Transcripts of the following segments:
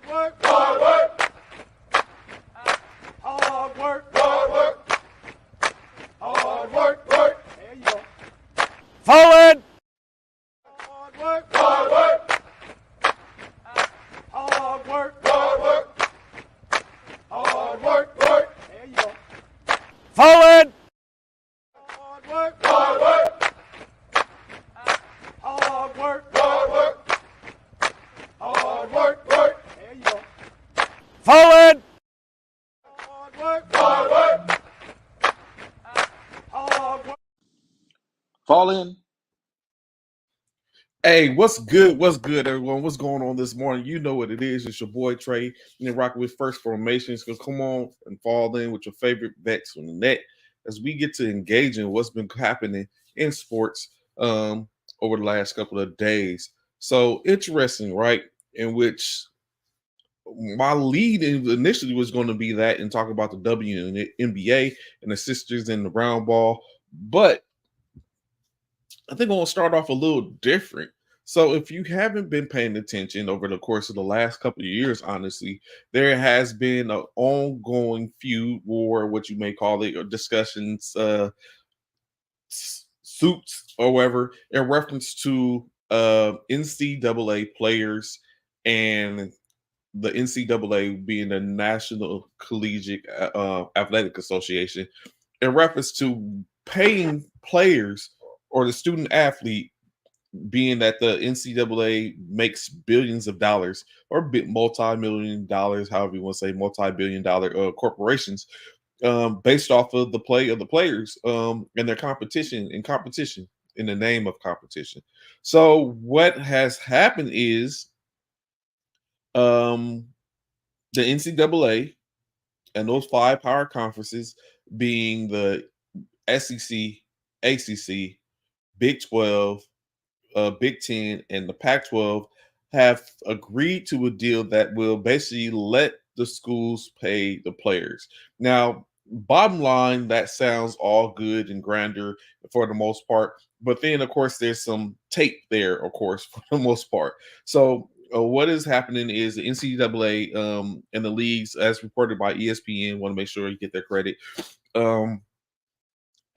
work, hard work, hard work, hard work, hard work, work. There you go. Forward! Hard work, hard work, hard work, hard work, hard work, work. There you go. Forward! Hard work, hard work, hard work, hard work, hard work, work. There you go. Forward! Hard work, hard work, hard work. Fall in. Hey, what's good? What's good, everyone? What's going on this morning? You know what it is. It's your boy Trey, and rocking with First Formations. So come on and fall in with your favorite bets on the net as we get to engage in what's been happening in sports over the last couple of days. So interesting, right? In which my lead initially was going to be that and talk about the WNBA and the sisters in the round ball, but I think I'm going to start off a little different. So, if you haven't been paying attention over the course of the last couple of years, honestly, there has been an ongoing feud, or what you may call it, or discussions, suits, or whatever, in reference to NCAA players and the NCAA being the National Collegiate Athletic Association, in reference to paying players or the student athlete, being that the NCAA makes billions of dollars or multi-million dollars, however you want to say, multi-billion-dollar corporations, based off of the play of the players and their competition in the name of competition. So what has happened is the NCAA and those five power conferences, being the SEC, ACC, Big 12, Big 10, and the Pac 12, have agreed to a deal that will basically let the schools pay the players. Now, bottom line, that sounds all good and grander for the most part. But then, of course, there's some tape there, of course, for the most part. So, what is happening is the NCAA and the leagues, as reported by ESPN, want to make sure you get their credit.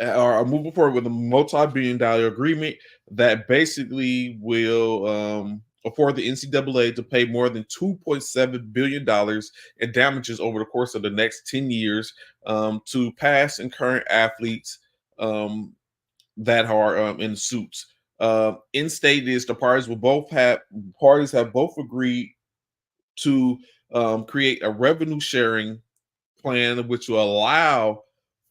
Are moving forward with a multi-billion-dollar agreement that basically will afford the NCAA to pay more than $2.7 billion in damages over the course of the next 10 years to past and current athletes that are in suits. In state is the parties have both agreed to create a revenue sharing plan which will allow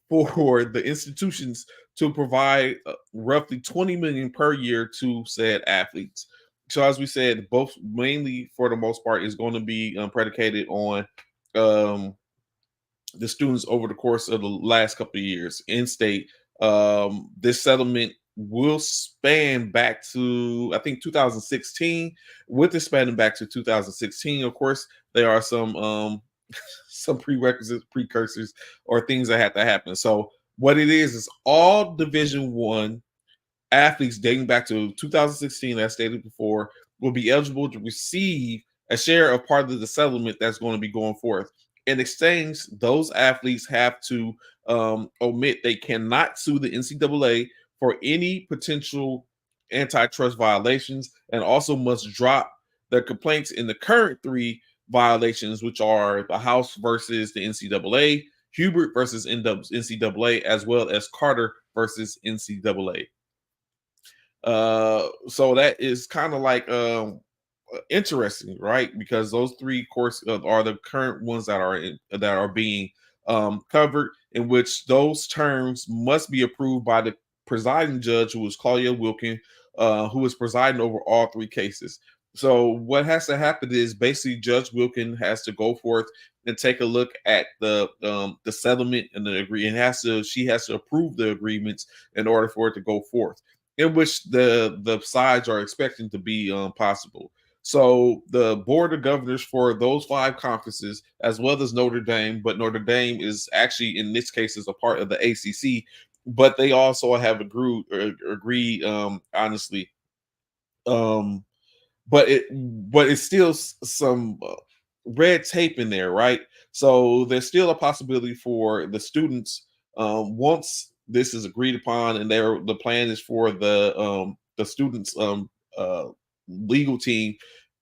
for the institutions to provide roughly 20 million per year to said athletes. So as we said, both mainly for the most part is going to be predicated on the students over the course of the last couple of years in state. This settlement will span back to, I think, 2016. With it spanning back to 2016, of course, there are some some precursors or things that have to happen. So what it is all Division One athletes dating back to 2016, as stated before, will be eligible to receive a share of part of the settlement that's going to be going forth. In exchange, those athletes have to omit they cannot sue the NCAA for any potential antitrust violations, and also must drop their complaints in the current three violations, which are the House versus the NCAA, Hubert versus NCAA, as well as Carter versus NCAA. So that is kind of like interesting, right? Because those three courts are the current ones that are being covered, in which those terms must be approved by the presiding judge, who is Claudia Wilkin, who is presiding over all three cases. So what has to happen is basically Judge Wilkin has to go forth and take a look at the settlement and the agreement. She has to approve the agreements in order for it to go forth, in which the sides are expecting to be possible. So the board of governors for those five conferences, as well as Notre Dame, but Notre Dame is actually in this case is a part of the ACC, but they also have agreed honestly. But it's still some red tape in there, right? So there's still a possibility for the students, once this is agreed upon, and the plan is for the students legal team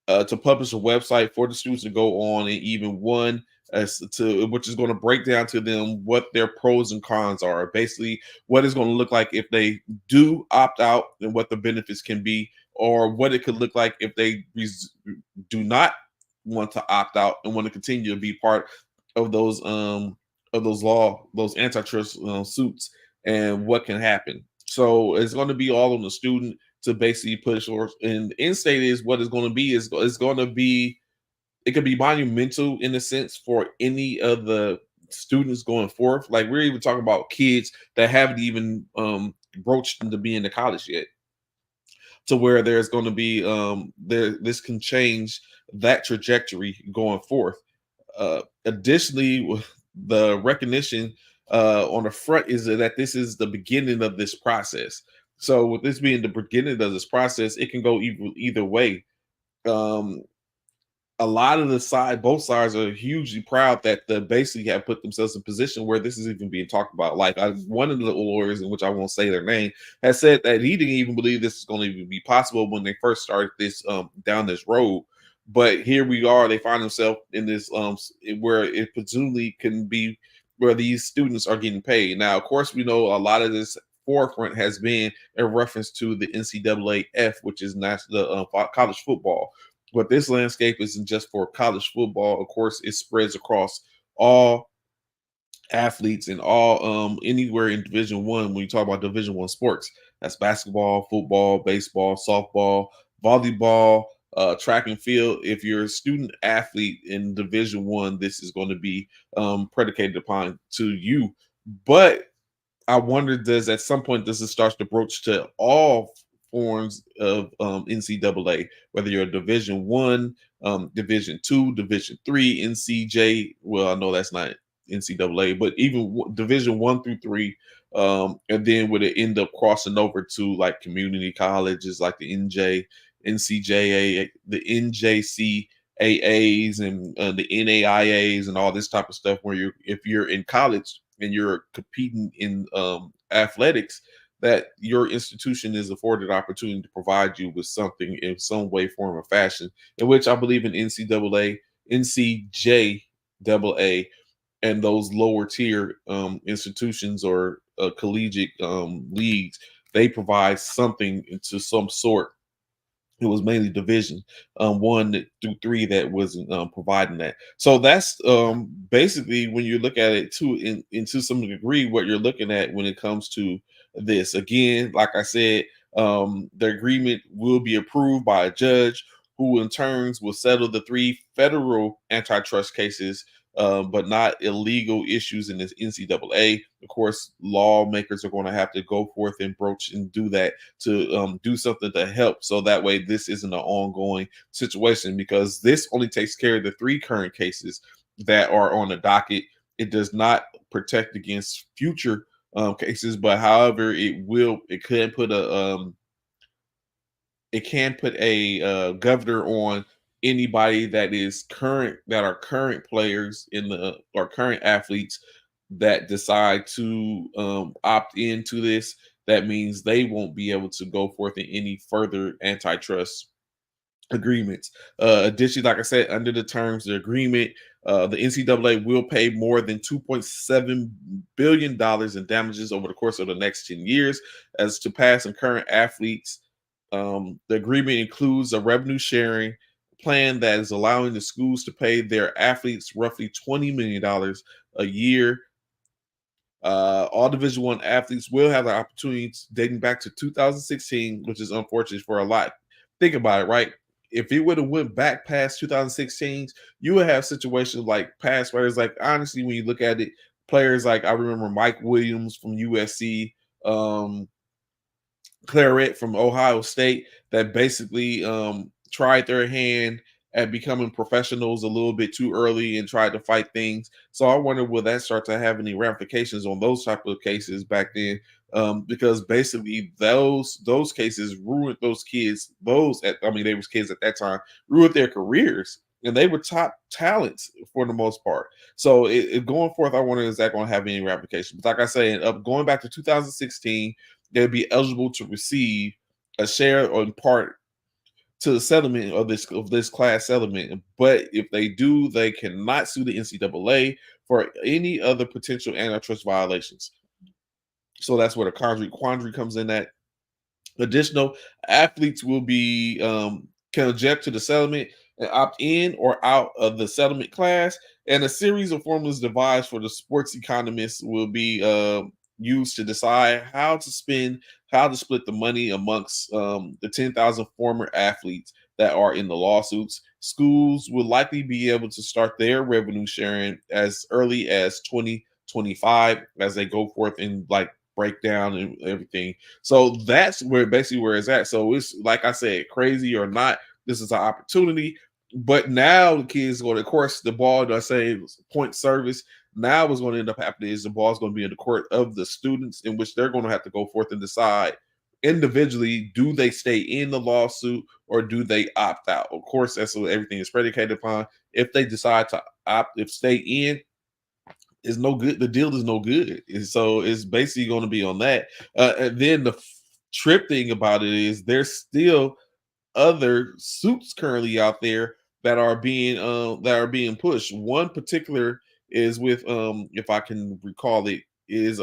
to publish a website for the students to go on, and even one as to which is going to break down to them what their pros and cons are. Basically, what it's going to look like if they do opt out, and what the benefits can be, or what it could look like if they do not want to opt out and want to continue to be part of those antitrust suits, and what can happen. So it's going to be all on the student to basically push. Or and the end state is what it's going to be is it's going to be, it could be monumental in a sense for any of the students going forth. Like, we're even talking about kids that haven't even broached into being to college yet, to where there's going to be this can change that trajectory going forth. Additionally, the recognition on the front is that this is the beginning of this process. So with this being the beginning of this process, it can go either way. Um, a lot of both sides are hugely proud that the basically have put themselves in position where this is even being talked about. Like, one of the lawyers, in which I won't say their name, has said that he didn't even believe this is going to even be possible when they first started this down this road. But here we are; they find themselves in this where it presumably can be where these students are getting paid. Now, of course, we know a lot of this forefront has been in reference to the NCAA, which is national college football. But this landscape isn't just for college football. Of course, it spreads across all athletes and all anywhere in Division 1. When you talk about Division 1 sports, that's basketball, football, baseball, softball, volleyball, track and field. If you're a student athlete in Division 1, this is going to be predicated upon to you. But I wonder, does at some point does it start to broach to all forms of NCAA, whether you're a Division 1, Division 2, Division 3, NCJ. Well, I know that's not NCAA, but even Division 1 through 3, and then would it end up crossing over to like community colleges like the NCJA, the NJCAAs, and the NAIAs, and all this type of stuff, where if you're in college and you're competing in athletics, that your institution is afforded opportunity to provide you with something in some way, form, or fashion, in which I believe in NCAA, NCJAA, and those lower tier institutions or collegiate leagues, they provide something into some sort. It was mainly Division 1 through 3 that wasn't providing that. So that's basically, when you look at it too, into some degree, what you're looking at when it comes to this. Again, like I said, the agreement will be approved by a judge, who in turns will settle the 3 federal antitrust cases, but not illegal issues in this NCAA. Of course, lawmakers are going to have to go forth and broach and do that, to do something to help, so that way this isn't an ongoing situation, because this only takes care of the 3 current cases that are on the docket. It does not protect against future cases, but however, it can put a governor on anybody that are current players in the or current athletes that decide to opt into this. That means they won't be able to go forth in any further antitrust agreements. Additionally, like I said, under the terms of the agreement, the NCAA will pay more than $2.7 billion in damages over the course of the next 10 years as to past and current athletes. The agreement includes a revenue sharing plan that is allowing the schools to pay their athletes roughly $20 million a year. All Division 1 athletes will have the opportunities dating back to 2016, which is unfortunate for a lot. Think about it, right? If it would have went back past 2016, you would have situations like past players. Like, honestly, when you look at it, players like, I remember Mike Williams from USC, Claret from Ohio State, that basically tried their hand at becoming professionals a little bit too early and tried to fight things. So I wonder, will that start to have any ramifications on those type of cases back then? Because basically those cases ruined those kids. They was kids at that time, ruined their careers. and they were top talents for the most part. So going forth, I wonder, is that going to have any ramifications? But like I say, going back to 2016, they'd be eligible to receive a share or in part to the settlement of this class settlement. But if they do, they cannot sue the NCAA for any other potential antitrust violations. So that's where the quandary comes in at. Additional athletes will be can object to the settlement and opt in or out of the settlement class. And a series of formulas devised for the sports economists will be used to decide how to split the money amongst the 10,000 former athletes that are in the lawsuits. Schools will likely be able to start their revenue sharing as early as 2025 as they go forth and like breakdown and everything. So that's where it's at. So it's like I said, crazy or not, this is an opportunity. But now the kids going to, of course, the ball, I say point service. Now what's going to end up happening is the ball is going to be in the court of the students, in which they're going to have to go forth and decide individually, do they stay in the lawsuit or do they opt out? Of course, that's what everything is predicated upon. If they decide to stay in, is no good. The deal is no good. And so it's basically going to be on that. And then the trip thing about it is there's still other suits currently out there that are being pushed. One particular is with if I can recall it, is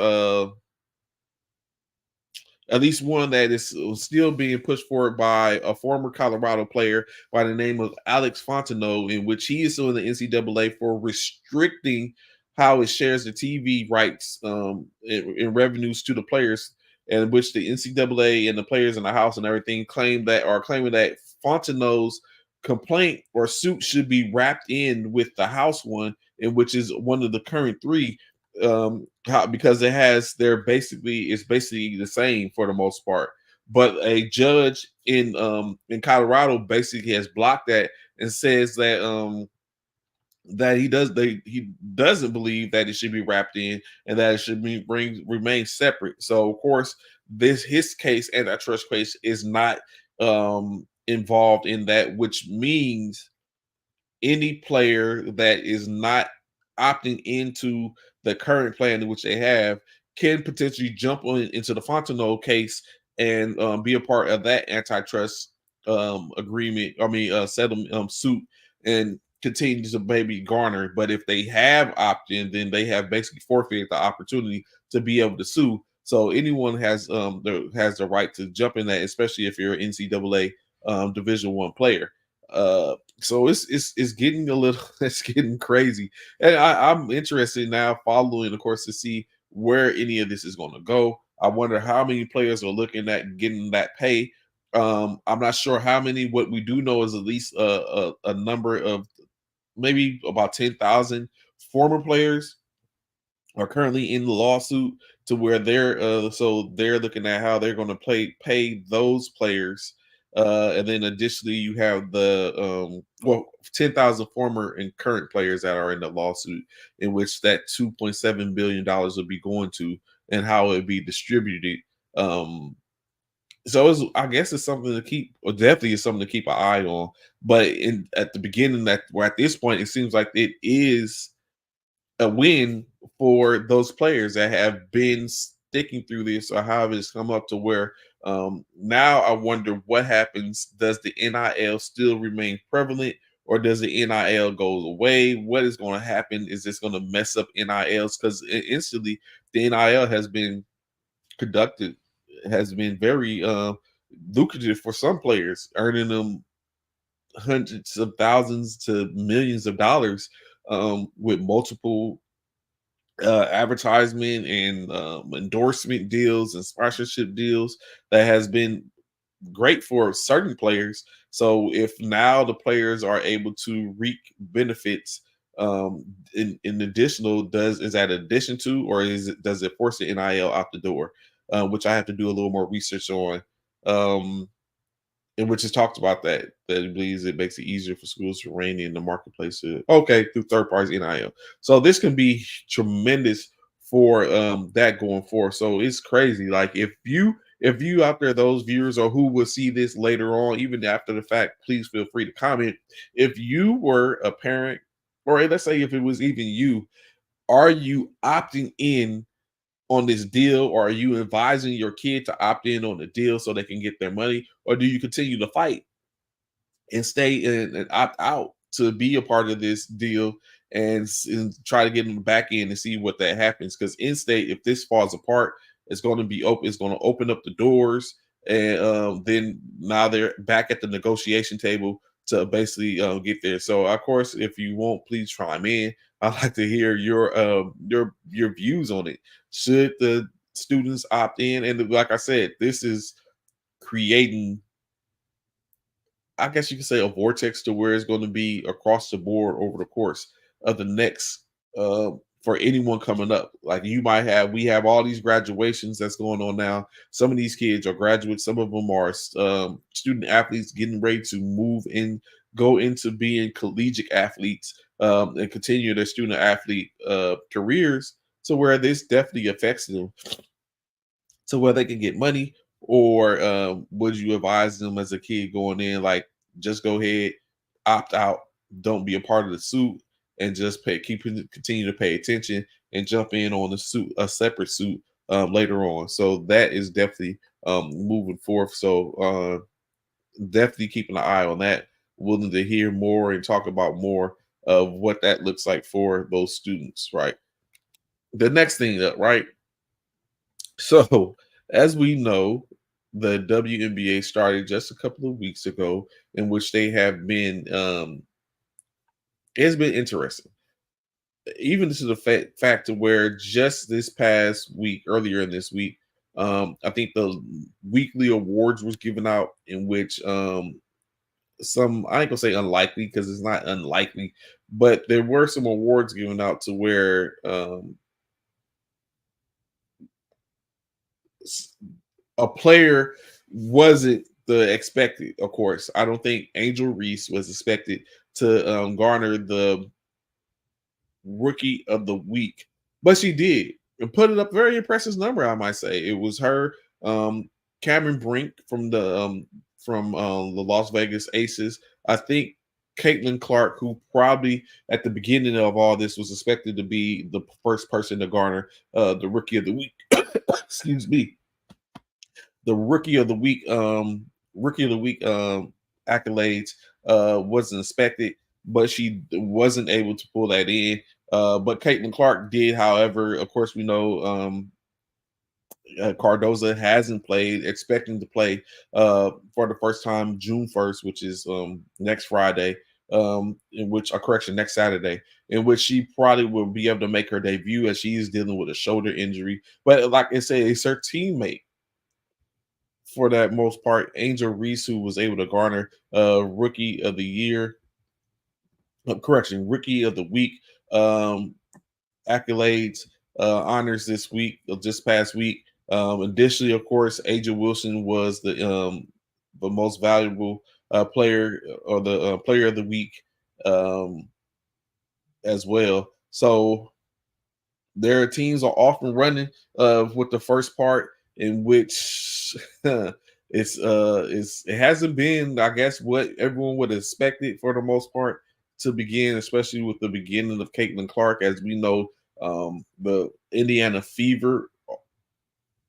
at least one that is still being pushed forward by a former Colorado player by the name of Alex Fontenot, in which he is suing the NCAA for restricting how it shares the TV rights in revenues to the players, in which the NCAA and the players in the house and everything claiming that Fontenot's complaint or suit should be wrapped in with the house one, in which is one of the current three, because it's basically the same for the most part. But a judge in Colorado basically has blocked that and says that he doesn't believe that it should be wrapped in and that it should remain separate. So of course his case, antitrust case, is not involved in that, which means any player that is not opting into the current plan in which they have can potentially jump into the Fontenot case and be a part of that antitrust agreement. I mean, settlement suit, and continue to maybe garner. But if they have opted in, then they have basically forfeited the opportunity to be able to sue. So anyone has the right to jump in that, especially if you're an NCAA Division One player. So it's getting a little it's getting crazy, and I'm interested now following, of course, to see where any of this is going to go. I wonder how many players are looking at getting that pay. I'm not sure how many. What we do know is at least a number of maybe about 10,000 former players are currently in the lawsuit, to where they're looking at how they're going to pay those players. And then additionally, you have the 10,000 former and current players that are in the lawsuit, in which that $2.7 billion would be going to, and how it would be distributed. I guess it's something to keep, or definitely is something to keep an eye on. But at the beginning, at this point, it seems like it is a win for those players that have been sticking through this, or how it's come up to where now I wonder what happens. Does the NIL still remain prevalent, or does the NIL go away? What is going to happen? Is this going to mess up NILs? Because instantly the NIL conducted has been very lucrative for some players, earning them hundreds of thousands to millions of dollars, with multiple advertisement and endorsement deals and sponsorship deals, that has been great for certain players. So if now the players are able to reap benefits, in additional, is that addition to, or does it force the NIL out the door? Which I have to do a little more research on. In which has talked about that it believes it makes it easier for schools to rein in the marketplace through third parties NIL. So this can be tremendous for that going forward. So it's crazy. Like, if you if you out there, those viewers or who will see this later on, even after the fact, please feel free to comment. If you were a parent, or let's say if it was even you, are you opting in on this deal, or are you advising your kid to opt in on the deal so they can get their money, or do you continue to fight and stay in and opt out to be a part of this deal and try to get in the back end and see what that happens? Because in state, if this falls apart, it's going to be open. It's going to open up the doors, and then now they're back at the negotiation table to basically get there. So, of course, if you won't, please chime in. I'd like to hear your views on it. Should the students opt in? And like I said, this is creating, I guess you could say, a vortex to where it's going to be across the board over the course of the next uh for anyone coming up. Like we have all these graduations that's going on now. Some of these kids are graduates, some of them are student athletes getting ready to move in, go into being collegiate athletes, and continue their student athlete careers, to where this definitely affects them to where they can get money, or would you advise them as a kid going in, like, just go ahead, opt out, don't be a part of the suit, and just continue to pay attention and jump in on a separate suit later on? So that is definitely moving forth. So definitely keeping an eye on that. Willing to hear more and talk about more of what that looks like for those students, right? The next thing up, right? So, as we know, the WNBA started just a couple of weeks ago, in which they have been, it's been interesting. Even to the fact to where just this past week, earlier in this week, I think the weekly awards was given out, in which some, I ain't gonna say unlikely because it's not unlikely, but there were some awards given out to where a player wasn't the expected. Of course, I don't think Angel Reese was expected to garner the Rookie of the Week, but she did and put it up very impressive number. I might say it was her, Cameron Brink from the Las Vegas Aces. I think Caitlin Clark, who probably at the beginning of all this was expected to be the first person to garner the Rookie of the Week. Excuse me, the rookie of the week accolades wasn't expected, but she wasn't able to pull that in. But Caitlin Clark did. However, of course, we know Cardoza hasn't played, expecting to play for the first time June 1st, which is next Friday, in which, a correction, next Saturday, in which she probably will be able to make her debut, as she is dealing with a shoulder injury. But like I say, it's her teammate for that most part, Angel Reese, who was able to garner Rookie of the Year, correction, Rookie of the Week accolades, honors this week, just past week. Additionally, of course, Aja Wilson was the most valuable player, or the player of the week, um, as well. So their teams are off and running with the first part, in which it hasn't been, I guess, what everyone would expect it for the most part to begin, especially with the beginning of Caitlin Clark. As we know, the Indiana Fever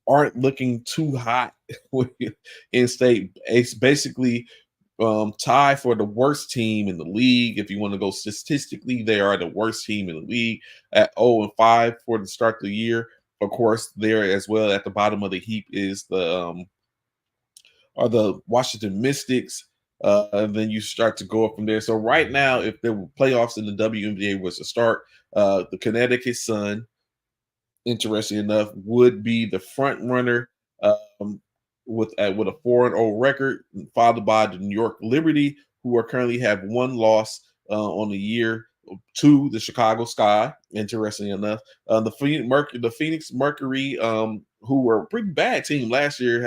aren't looking too hot in state. It's basically tie for the worst team in the league. If you want to go statistically, they are the worst team in the league at 0-5 for the start of the year. Of course, there as well at the bottom of the heap is the Washington Mystics. And then you start to go up from there. So right now, if there were playoffs in the WNBA was to start, the Connecticut Sun, interesting enough, would be the front runner, with a 4-0 record, followed by the New York Liberty, who are currently have one loss on the year, to the Chicago Sky. Interesting enough, the Phoenix Mercury, who were a pretty bad team last year,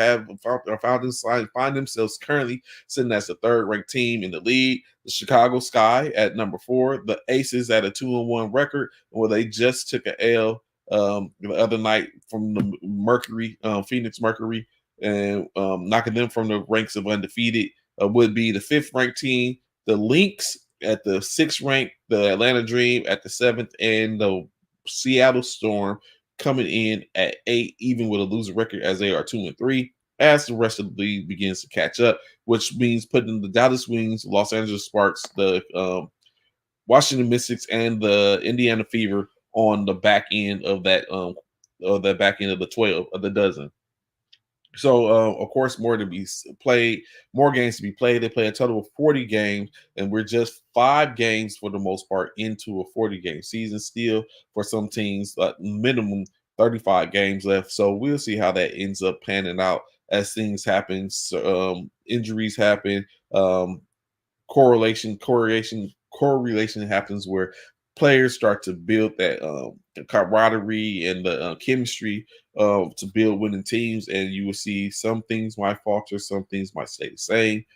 find themselves currently sitting as the third-ranked team in the league. The Chicago Sky at number 4, the Aces at a 2-1 record, where they just took a L the other night from the Mercury, Phoenix Mercury. and knocking them from the ranks of undefeated would be the 5th ranked team, the Lynx at the 6th rank, the Atlanta Dream at the 7th, and the Seattle Storm coming in at 8, even with a losing record as they are 2-3. As the rest of the league begins to catch up, which means putting the Dallas Wings, Los Angeles Sparks, the Washington Mystics, and the Indiana Fever on the back end of that back end of the 12 of the dozen. So, of course, more to be played, more games to be played. They play a total of 40 games, and we're just 5 games for the most part into a 40-game season still. For some teams, minimum 35 games left. So we'll see how that ends up panning out as things happen. Injuries happen. Correlation happens where players start to build that the camaraderie and the chemistry to build winning teams, and you will see some things might falter, some things might stay the same.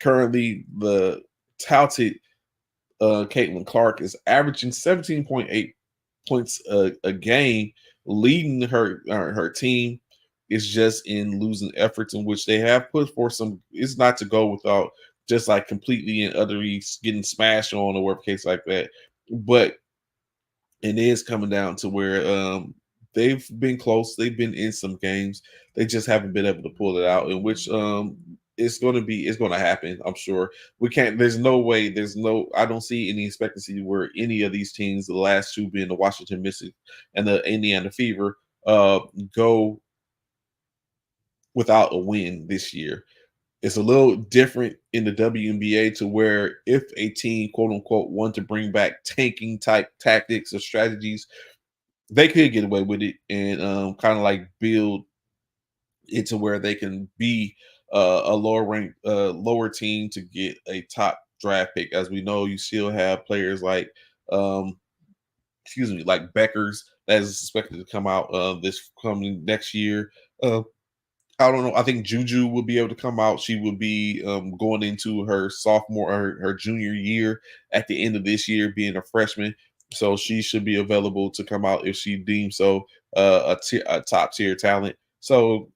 Currently, the touted Caitlin Clark is averaging 17.8 points a game, leading her team. Is just in losing efforts in which they have put forth some. It's not to go without just like completely and utterly getting smashed on or whatever case like that. But it is coming down to where they've been close. They've been in some games. They just haven't been able to pull it out, in which it's going to happen. I'm sure we can't. There's no way. I don't see any expectancy where any of these teams, the last two being the Washington Mystics and the Indiana Fever, go without a win this year. It's a little different in the WNBA to where if a team, quote unquote, want to bring back tanking type tactics or strategies, they could get away with it and kind of like build it to where they can be a lower ranked, lower team to get a top draft pick. As we know, you still have players like, like Beckers that is expected to come out this coming next year. I don't know. I think Juju will be able to come out. She will be going into her sophomore or her junior year at the end of this year, being a freshman. So she should be available to come out if she deems so a top tier talent. So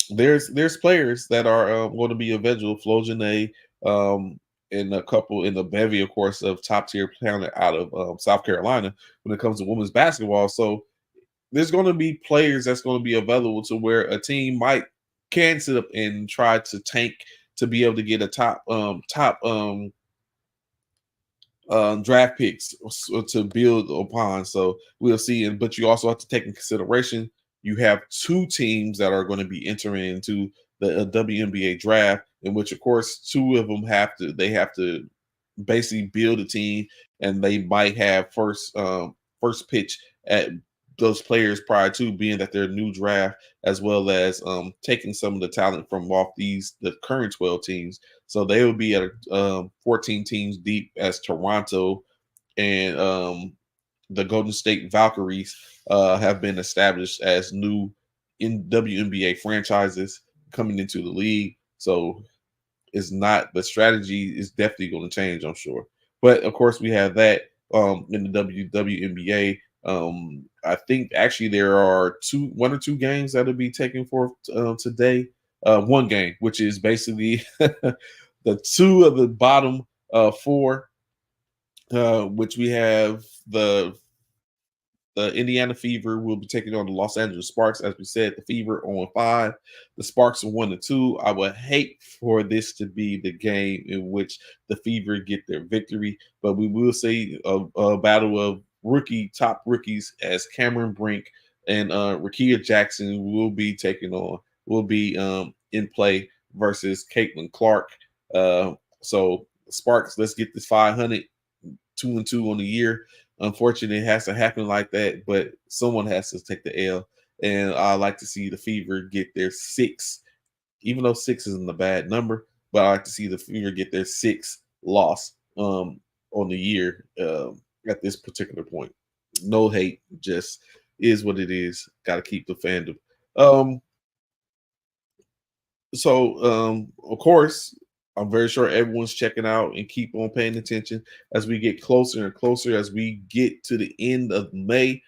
there's players that are going to be available. Flo Janae, and a couple in the bevy, of course, of top tier talent out of South Carolina when it comes to women's basketball. So there's going to be players that's going to be available to where a team can sit up and try to tank to be able to get a top draft picks to build upon. So we'll see. But you also have to take in consideration you have 2 teams that are going to be entering into the WNBA draft, in which, of course, 2 of them have to basically build a team, and they might have first pitch at those players prior to, being that they're new draft, as well as taking some of the talent from off the current 12 teams. So they will be at 14 teams deep, as Toronto and the Golden State Valkyries have been established as new in WNBA franchises coming into the league. So the strategy is definitely going to change, I'm sure. But of course, we have that in the WNBA. I think actually there are 1 or 2 games that'll be taken forth today. 1 game, which is basically the 2 of the bottom 4, which we have the Indiana Fever will be taking on the Los Angeles Sparks. As we said, the Fever on 5, the Sparks are 1-2. I would hate for this to be the game in which the Fever get their victory, but we will see a battle of top rookies, as Cameron Brink and Rakia Jackson will be in play versus Caitlin Clark. So Sparks, let's get this 500, 2-2 on the year. Unfortunately, it has to happen like that, but someone has to take the L. And I like to see the Fever get their 6, even though 6 isn't a bad number, but I like to see the Fever get their 6th loss on the year at this particular point. No hate, just is what it is. Got to keep the fandom. Of course, I'm very sure everyone's checking out and keep on paying attention as we get closer and closer, as we get to the end of May.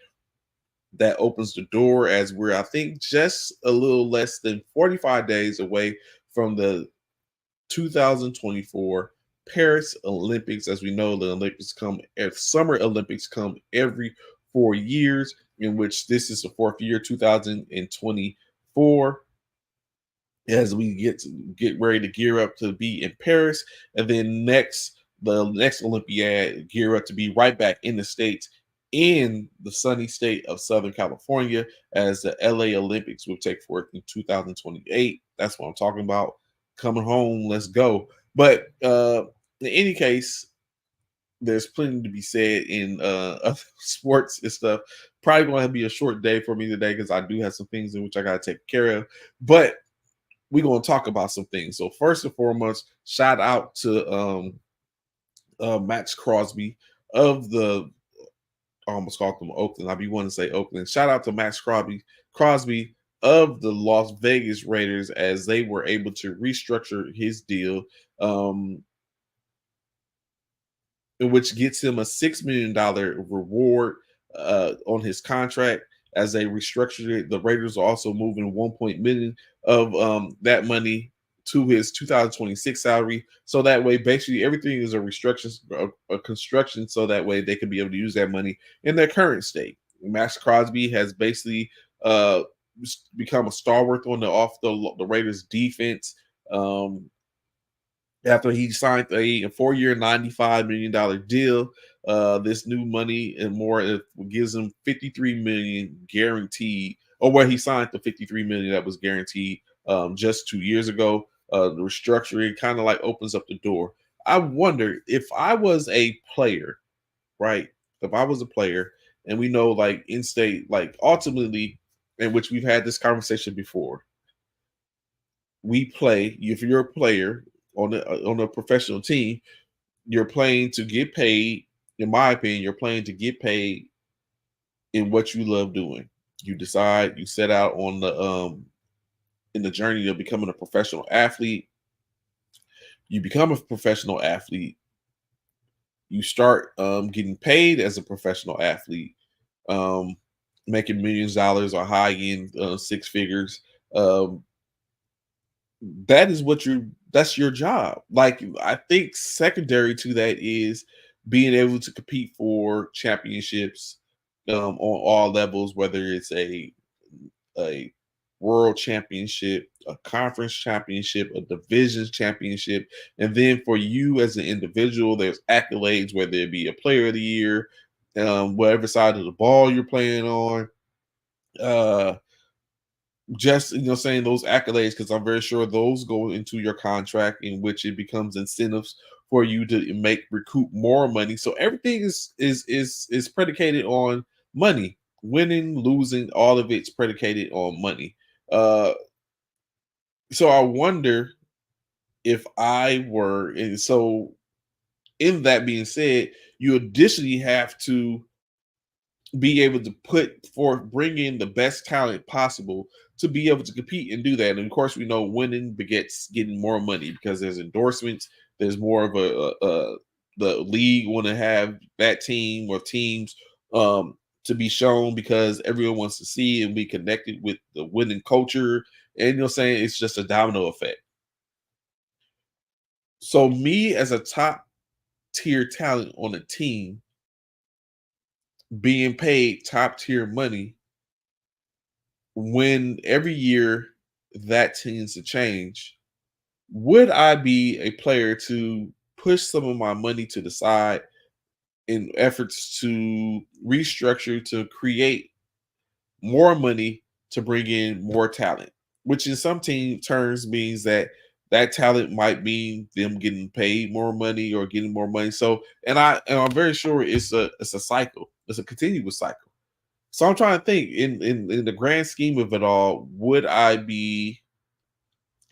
that opens the door, as we're, I think, just a little less than 45 days away from the 2024 Paris Olympics. As we know, the Olympics come, Summer Olympics come every 4 years, in which this is the fourth year, 2024, as we get ready to gear up to be in Paris, and then the next Olympiad gear up to be right back in the States, in the sunny state of Southern California, as the LA Olympics will take forth in 2028. That's what I'm talking about. Coming home, let's go. But in any case, there's plenty to be said in other sports and stuff. Probably going to be a short day for me today because I do have some things in which I got to take care of. But we're going to talk about some things. So first and foremost, shout out to Max Crosby of the, I almost called them Oakland. I be wanting to say Oakland. Shout out to Max Crosby of the Las Vegas Raiders, as they were able to restructure his deal, which gets him a $6 million reward on his contract. As they restructured it, the Raiders are also moving 1 million of that money to his 2026 salary. So that way, basically, everything is a restructure, a construction, so that way they can be able to use that money in their current state. Max Crosby has basically uh, become a stalwart on the Raiders defense. After he signed a 4-year, $95 million deal. This new money and more, it gives him $53 million guaranteed, or where he signed the $53 million that was guaranteed just 2 years ago. The restructuring kind of like opens up the door. I wonder if I was a player, right? If I was a player, and we know, like, in state, like, ultimately, in which we've had this conversation before, we play. If you're a player on a professional team, you're playing to get paid. In my opinion, you're playing to get paid in what you love doing. You decide, you set out on the in the journey of becoming a professional athlete. You become a professional athlete. You start getting paid as a professional athlete, um, making millions of dollars or high end six figures. Um, that is that's your job. Like, I think secondary to that is being able to compete for championships on all levels, whether it's a world championship, a conference championship, a divisions championship. And then for you as an individual, there's accolades, whether it be a player of the year, whatever side of the ball you're playing on. uh just, saying those accolades, because I'm very sure those go into your contract, in which it becomes incentives for you to recoup more money. So everything is predicated on money. Winning, losing, all of it's predicated on money. uh so I wonder if I were, and so in that being said, you additionally have to be able to bring in the best talent possible to be able to compete and do that. And of course, we know winning begets getting more money, because there's endorsements. There's more of the league want to have that team or teams to be shown, because everyone wants to see and be connected with the winning culture. And saying, it's just a domino effect. So me, as a top tier talent on a team, being paid top tier money, when every year that tends to change, would I be a player to push some of my money to the side in efforts to restructure, to create more money, to bring in more talent? Which in some team terms means that talent might mean them getting paid more money or getting more money. So, and I'm very sure it's a cycle. It's a continuous cycle. So I'm trying to think, in the grand scheme of it all, would I be?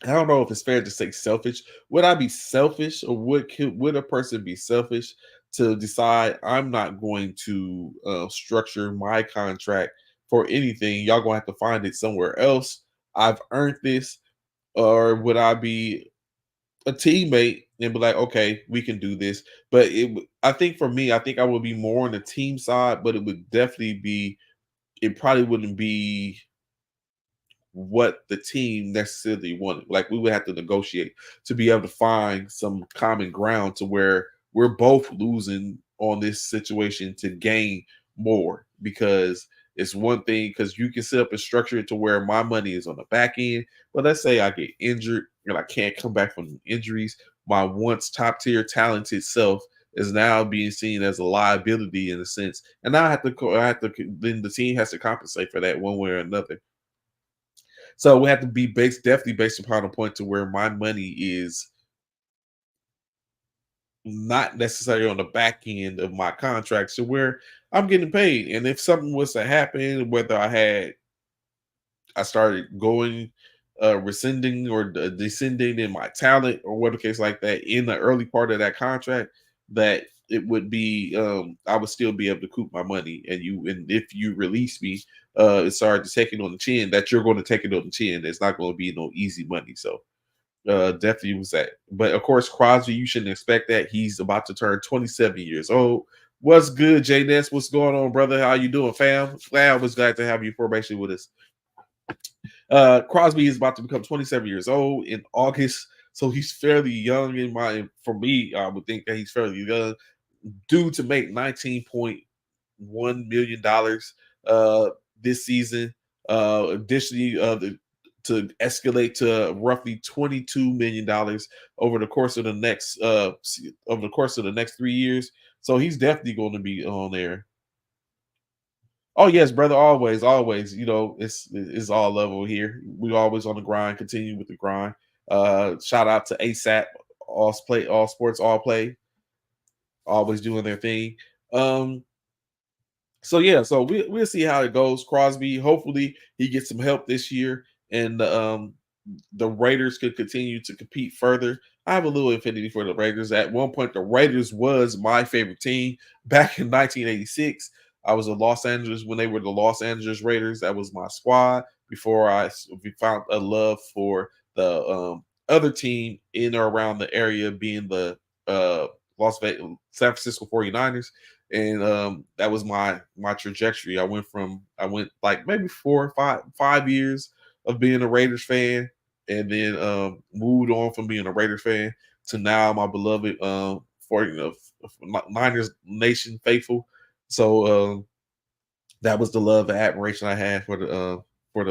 I don't know if it's fair to say selfish. Would I be selfish, or would a person be selfish to decide, I'm not going to structure my contract for anything? Y'all gonna have to find it somewhere else. I've earned this. Or would I be a teammate and be like, okay, we can do this? But I think for me, I think I would be more on the team side, but it would definitely be it probably wouldn't be what the team necessarily wanted. Like we would have to negotiate to be able to find some common ground to where we're both losing on this situation to gain more, because it's one thing because you can set up and structure it to where my money is on the back end. But let's say I get injured and I can't come back from injuries. My once top tier talented self is now being seen as a liability in a sense. And now then the team has to compensate for that one way or another. So we have to be definitely based upon a point to where my money is not necessarily on the back end of my contract, so where I'm getting paid. And if something was to happen, whether I started going rescinding or descending in my talent or what the case like that in the early part of that contract, that it would be I would still be able to coop my money. And if you release me, sorry to take it on the chin, that you're going to take it on the chin. It's not going to be no easy money. So definitely was that. But of course, Crosby, you shouldn't expect that. He's about to turn 27 years old. What's good, Jay Ness? What's going on, brother? How you doing, fam? I was glad to have you formation with us. Crosby is about to become 27 years old in August, so he's fairly young in my. For me, I would think that he's fairly young, due to make $19.1 million this season. Additionally, to escalate to roughly $22 million over the course of the next 3 years. So he's definitely going to be on there. Oh yes, brother. Always, always. You know, it's all level here. We always on the grind. Continue with the grind. Shout out to ASAP, all sports, all play, always doing their thing. Um, so yeah, so we'll see how it goes. Crosby, hopefully he gets some help this year, and the Raiders could continue to compete further. I have a little affinity for the Raiders. At one point, the Raiders was my favorite team back in 1986. I was in Los Angeles when they were the Los Angeles Raiders. That was my squad before we found a love for the other team in or around the area, being the San Francisco 49ers. And that was my trajectory. I went like maybe 4 or 5 years of being a Raiders fan, and then moved on from being a Raiders fan to now my beloved Niners Nation faithful. So that was the love and admiration I had for the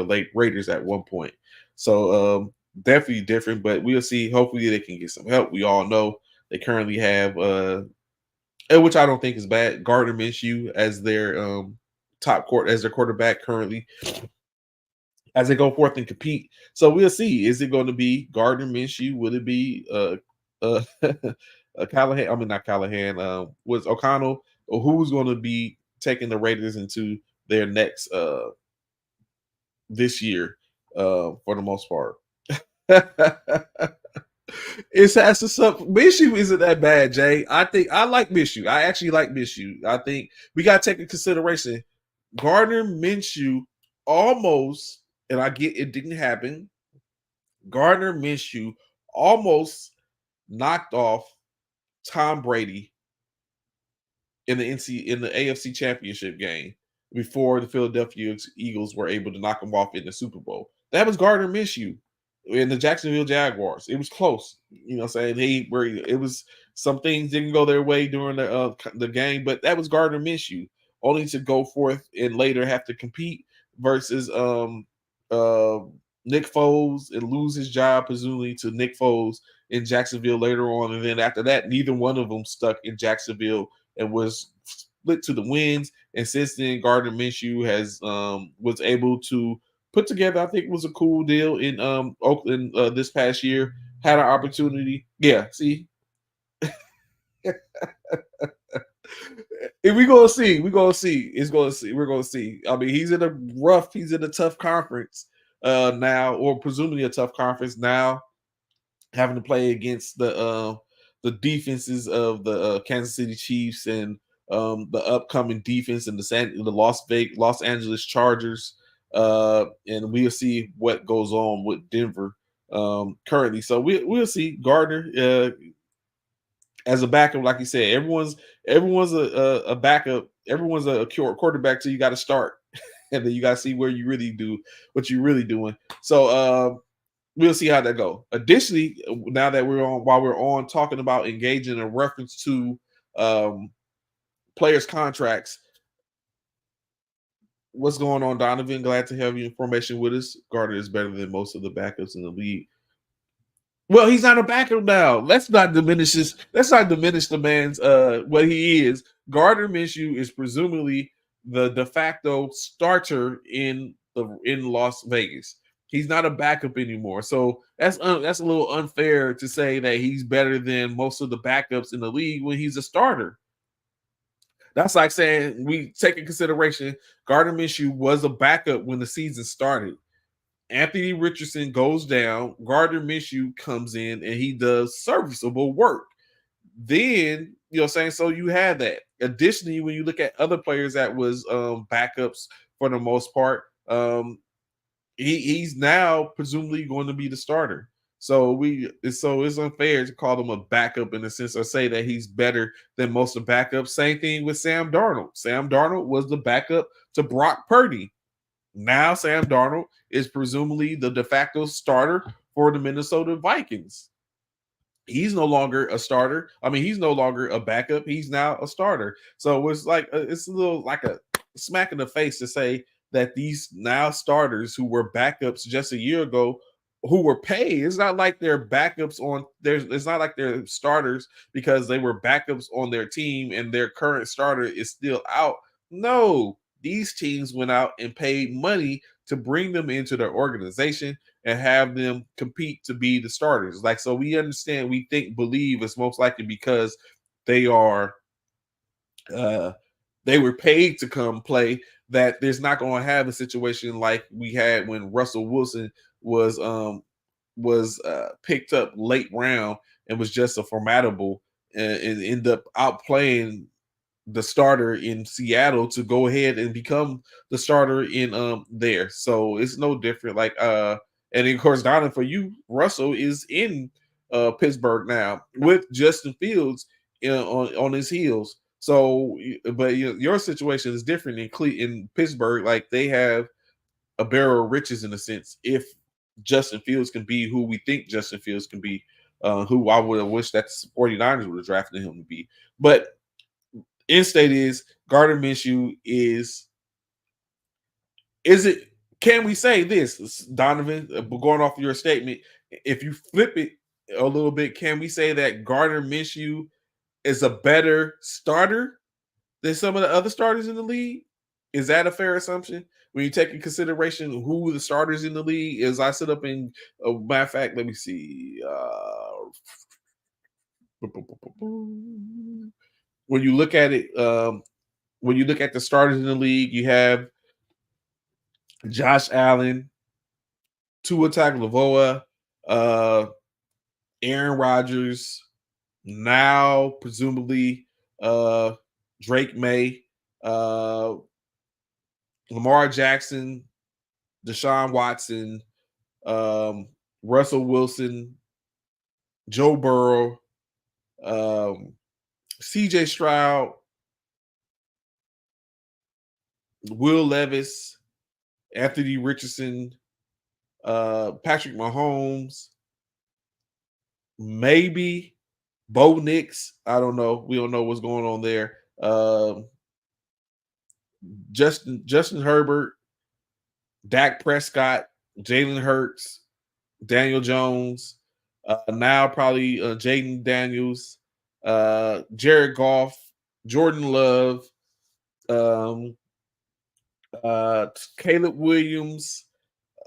late Raiders at one point. So definitely different, but we'll see. Hopefully they can get some help. We all know they currently have which I don't think is bad, Gardner Minshew as their as their quarterback currently, as they go forth and compete. So we'll see. Is it going to be Gardner Minshew? Will it be Callahan? I mean, not Callahan. Was O'Connell? Or who's going to be taking the Raiders into their next this year for the most part? It's has to suck. Minshew isn't that bad, Jay. I think I like Minshew. I actually like Minshew. I think we got to take into consideration Gardner Minshew almost, and I get it didn't happen. Gardner Minshew almost knocked off Tom Brady in the AFC Championship game before the Philadelphia Eagles were able to knock him off in the Super Bowl. That was Gardner Minshew in the Jacksonville Jaguars. It was close. You know what I'm saying? It was some things didn't go their way during the game, but that was Gardner Minshew, only to go forth and later have to compete versus uh Nick Foles and lose his job presumably to Nick Foles in Jacksonville later on. And then after that, neither one of them stuck in Jacksonville and was split to the winds. And since then, Gardner Minshew has was able to put together, I think it was a cool deal in Oakland this past year. Had an opportunity. Yeah, see. If we gonna see, we're gonna see. We're gonna see. I mean, he's in a tough conference now, or presumably a tough conference now, having to play against the defenses of the Kansas City Chiefs and the upcoming defense and the Los Angeles Chargers. And we'll see what goes on with Denver currently. So we'll see. Gardner as a backup, like you said, everyone's a backup. Everyone's a quarterback till you got to start. and then you got to see where you really do what you're really doing. So we'll see how that go. Additionally, now that while we're on talking about engaging in reference to players' contracts, what's going on, Donovan? Glad to have your information with us. Gardner is better than most of the backups in the league. Well, he's not a backup now. Let's not diminish this. Let's not diminish the man's what he is. Gardner Minshew is presumably the de facto starter in Las Vegas. He's not a backup anymore. So that's a little unfair to say that he's better than most of the backups in the league when he's a starter. That's like saying we take in consideration Gardner Minshew was a backup when the season started. Anthony Richardson goes down, Gardner Minshew comes in, and he does serviceable work. Then, you know what I'm saying? So you have that. Additionally, when you look at other players that was backups for the most part, he's now presumably going to be the starter. So it's unfair to call him a backup in a sense, or say that he's better than most of the backups. Same thing with Sam Darnold. Sam Darnold was the backup to Brock Purdy. Now Sam Darnold is presumably the de facto starter for the Minnesota Vikings. He's no longer a starter. I mean, he's no longer a backup. He's now a starter. So it's like it's a little like a smack in the face to say that these now starters who were backups just a year ago, who were paid, it's not like they're backups on there's. It's not like they're starters because they were backups on their team and their current starter is still out. No, these teams went out and paid money to bring them into their organization and have them compete to be the starters. Like, so we understand, we believe it's most likely because they are they were paid to come play, that there's not going to have a situation like we had when Russell Wilson was picked up late round and was just a formidable and end up outplaying the starter in Seattle to go ahead and become the starter in there. So it's no different. Like and of course, Donovan, for you, Russell is in Pittsburgh now with Justin Fields on his heels. So, but your situation is different in Pittsburgh. Like, they have a barrel of riches in a sense. If Justin Fields can be who we think Justin Fields can be, who I would have wished that the 49ers would have drafted him to be. But in state is Gardner Minshew is it, can we say this, Donovan, going off your statement, if you flip it a little bit, can we say that Gardner Minshew is a better starter than some of the other starters in the league? Is that a fair assumption when you take in consideration who the starters in the league is? I sit up in matter of fact, let me see. When you look at it, when you look at the starters in the league, you have Josh Allen, Tua Tagovailoa, Aaron Rodgers, now presumably Drake May, Lamar Jackson, Deshaun Watson, Russell Wilson, Joe Burrow, CJ Stroud, Will Levis, Anthony Richardson, Patrick Mahomes, maybe Bo Nix. I don't know. We don't know what's going on there. Justin Herbert, Dak Prescott, Jalen Hurts, Daniel Jones, now probably Jaden Daniels, Jared Goff, Jordan Love, Caleb Williams,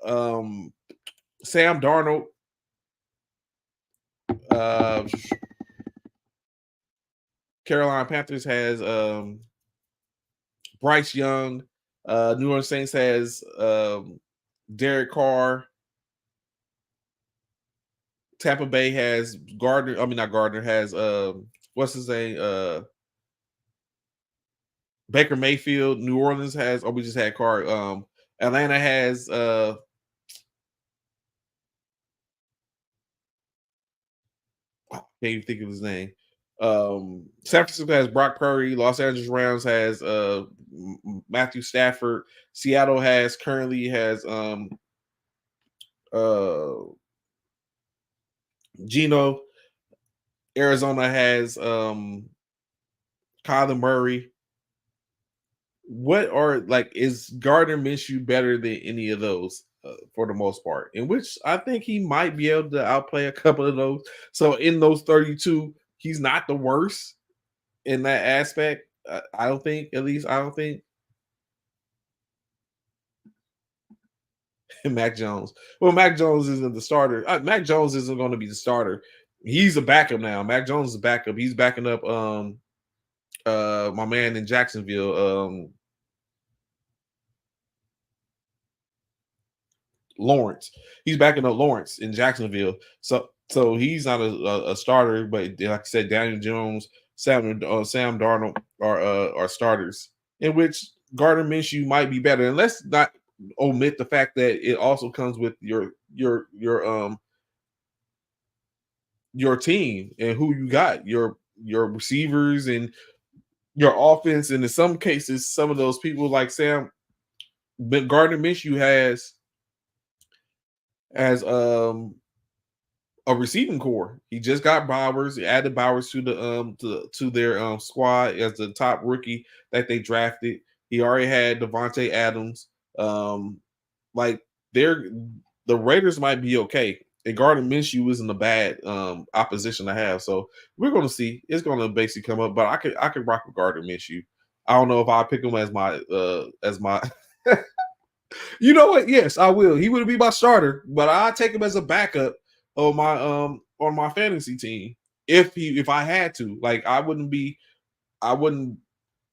Sam Darnold, Carolina Panthers has Bryce Young. New Orleans Saints has Derek Carr. Tampa Bay has Gardner. I mean, not Gardner. Has what's his name? Baker Mayfield. New Orleans has. Oh, we just had Carr. Atlanta has. Can't even think of his name. San Francisco has Brock Purdy. Los Angeles Rams has Matthew Stafford. Seattle currently has uh Geno. Arizona has Kyler Murray. What are like is Gardner Minshew better than any of those for the most part? In which I think he might be able to outplay a couple of those. So in those 32, he's not the worst in that aspect. I don't think, at least I don't think. Mac Jones. Well, Mac Jones isn't the starter. Mac Jones isn't going to be the starter. He's a backup now. Mac Jones is a backup. He's backing up my man in Jacksonville, Lawrence. He's backing up Lawrence in Jacksonville. So he's not a starter, but like I said, Daniel Jones, Sam Darnold are starters. In which Gardner Minshew might be better. And let's not omit the fact that it also comes with your team and who you got, your receivers and your offense, and in some cases, some of those people like Gardner Minshew has a receiving core. He just got Bowers. He added Bowers to their squad as the top rookie that they drafted. He already had Devontae Adams. Like the Raiders might be okay. And Gardner Minshew isn't a bad opposition to have. So we're gonna see. It's gonna basically come up, but I could rock with Gardner Minshew. I don't know if I pick him as my you know what? Yes, I will. He would be my starter, but I take him as a backup on my fantasy team if I had to. Like I wouldn't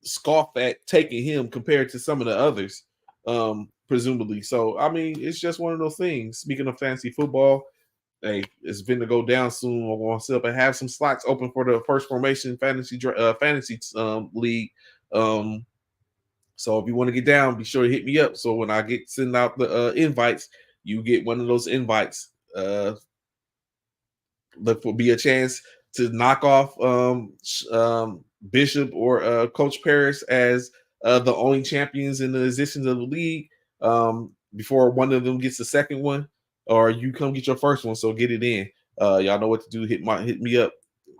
scoff at taking him compared to some of the others, presumably. So I mean, it's just one of those things. Speaking of fantasy football, hey, it's been to go down soon. I want to sit up and have some slots open for the first formation fantasy league. So if you want to get down, be sure to hit me up. So when I send out the invites, you get one of those invites. Look for be a chance to knock off Bishop or Coach Paris as the only champions in the existence of the league before one of them gets the second one, or you come get your first one. So get it in. Y'all know what to do. Hit me up,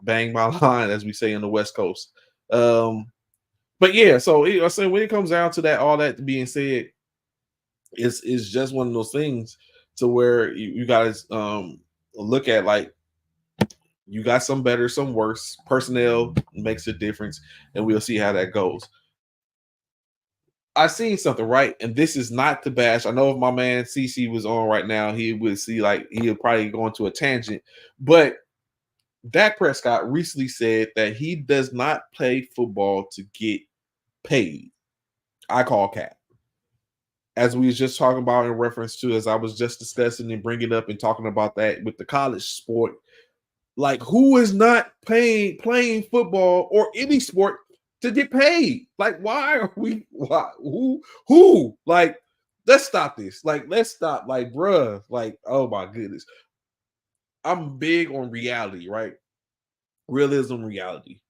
bang my line, as we say in the West Coast. But yeah, so I'm saying when it comes down to that, all that being said, it's just one of those things to where you guys look at like you got some better, some worse. Personnel makes a difference, and we'll see how that goes. I seen something right, and this is not to bash. I know if my man CC was on right now, he would see like he would probably go into a tangent, but Dak Prescott recently said that he does not play football to get paid. I call cap. As we was just talking about in reference to, as I was just discussing and bringing up and talking about that with the college sport, like who is not playing football or any sport to get paid? Like why are we? Why who? Like let's stop this. Like let's stop. Like bruh. Like oh my goodness. I'm big on reality, right? Realism, reality,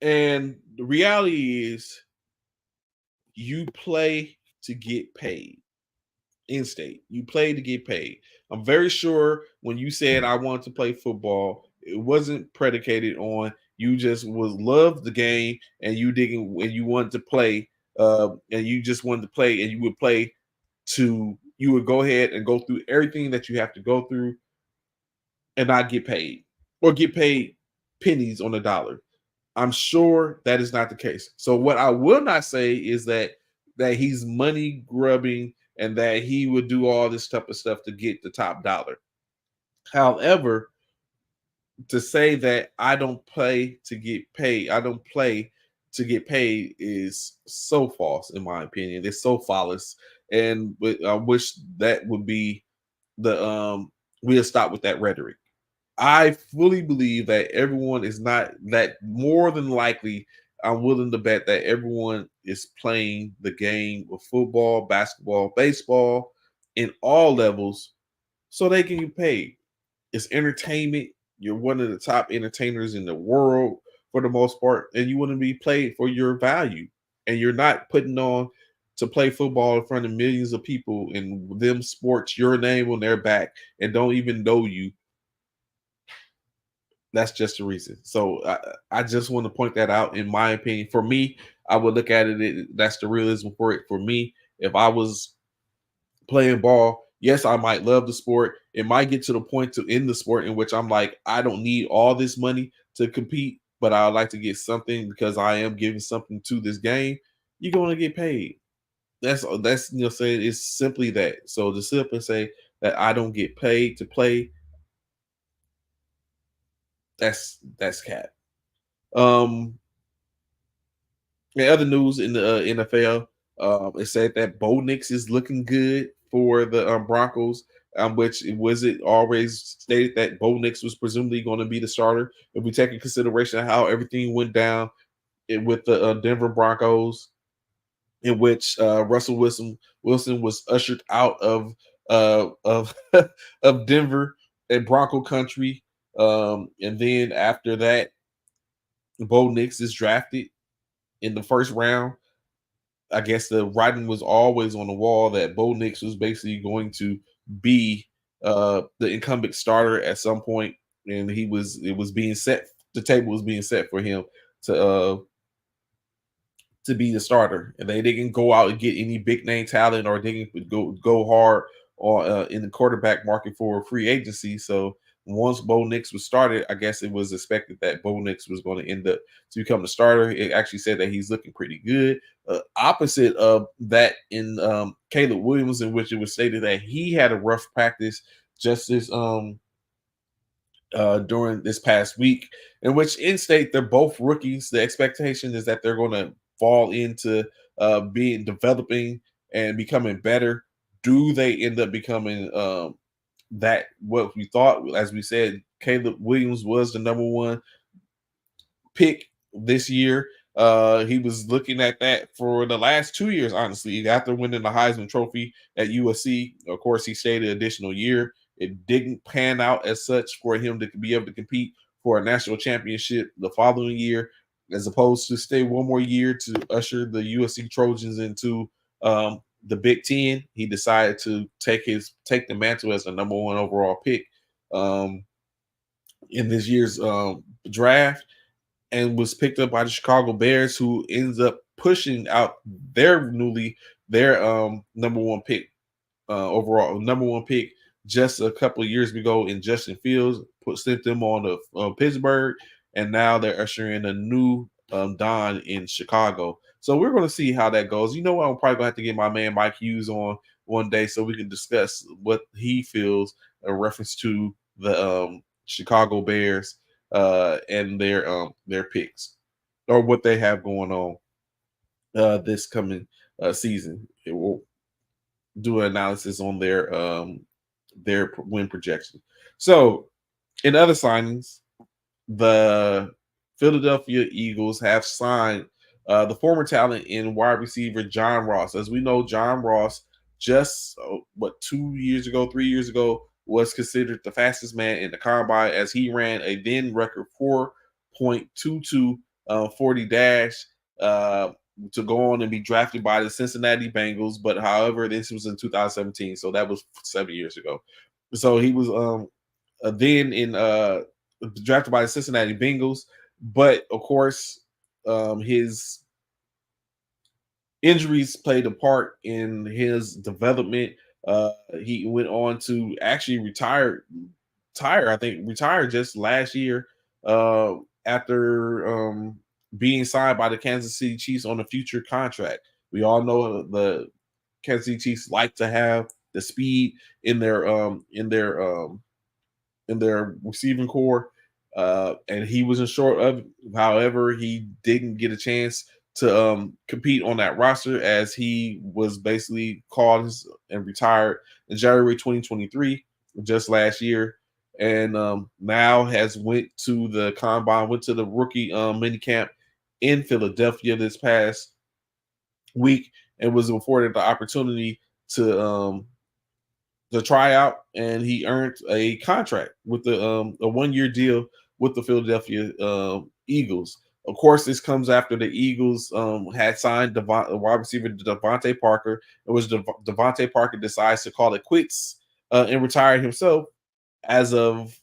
and the reality is you play to get paid. In state, you play to get paid. I'm very sure when you said I wanted to play football, it wasn't predicated on you just was loved the game and you didn't when you wanted to play, and you just wanted to play and you would play you would go ahead and go through everything that you have to go through and not get paid or get paid pennies on the dollar. I'm sure that is not the case. So what I will not say is that he's money grubbing and that he would do all this type of stuff to get the top dollar. However, to say that I don't play to get paid, I don't play to get paid is so false in my opinion. It's so false, and I wish that would be the we'll stop with that rhetoric. I fully believe that everyone is not that more than likely. I'm willing to bet that everyone is playing the game of football, basketball, baseball in all levels so they can get paid. It's entertainment. You're one of the top entertainers in the world for the most part, and you want to be paid for your value. and you're not putting on to play football in front of millions of people and them sports your name on their back and don't even know you, that's just the reason. So I just want to point that out. In my opinion, for me, I would look at that's the realism for it. For me, if I was playing ball, yes, I might love the sport. It might get to the point to end the sport in which I'm like, I don't need all this money to compete, but I would like to get something because I am giving something to this game. You're going to get paid. That's saying it's simply that. So to sit up and say that I don't get paid to play, that's cap. Um, In other news in the NFL, it said that Bo Nix is looking good for the Broncos, which it always stated that Bo Nix was presumably going to be the starter. If we take in consideration how everything went down with the Denver Broncos, in which Russell Wilson was ushered out of of Denver and Bronco country, and then after that, Bo Nix is drafted in the first round. I guess the writing was always on the wall that Bo Nix was basically going to be the incumbent starter at some point, and it was being set. The table was being set for him to be the starter, and they didn't go out and get any big name talent, or they didn't go hard on in the quarterback market for free agency. So once Bo Nix was started, I guess it was expected that Bo Nix was going to end up to become the starter. It actually said that he's looking pretty good. Opposite of that in Caleb Williams, in which it was stated that he had a rough practice just as during this past week, in which in state they're both rookies. The expectation is that they're going to fall into being developing and becoming better. Do they end up becoming that what we thought? As we said, Caleb Williams was the number one pick this year. He was looking at that for the last 2 years, honestly. After winning the Heisman Trophy at USC, of course, he stayed an additional year. It didn't pan out as such for him to be able to compete for a national championship the following year, as opposed to stay one more year to usher the USC Trojans into the Big Ten. He decided to take the mantle as the number one overall pick in this year's draft, and was picked up by the Chicago Bears, who ends up pushing out their number one pick overall number one pick just a couple of years ago in Justin Fields, sent them on to Pittsburgh, and now they're ushering a new Don in Chicago. So we're going to see how that goes. You know what? I'm probably going to have to get my man Mike Hughes on one day so we can discuss what he feels in reference to the Chicago Bears and their picks or what they have going on this coming season. It will do an analysis on their win projection. So, in other signings, the Philadelphia Eagles have signed the former talent in wide receiver John Ross. As we know, John Ross just 3 years ago was considered the fastest man in the combine, as he ran a then record 4.22 40 dash to go on and be drafted by the Cincinnati Bengals. But however, this was in 2017, so that was 7 years ago. So he was then in drafted by the Cincinnati Bengals, but of course, his injuries played a part in his development. He went on to actually retire just last year after being signed by the Kansas City Chiefs on a future contract. We all know the Kansas City Chiefs like to have the speed in their receiving core, and he wasn't short of it. However, he didn't get a chance to compete on that roster, as he was basically called and retired in January 2023, just last year, and now has went to the combine, went to the rookie mini camp in Philadelphia this past week, and was afforded the opportunity to try out, and he earned a contract with a 1 year deal with the Philadelphia Eagles. Of course, this comes after the Eagles had signed wide receiver Devontae Parker. It was Devontae Parker decides to call it quits and retire himself as of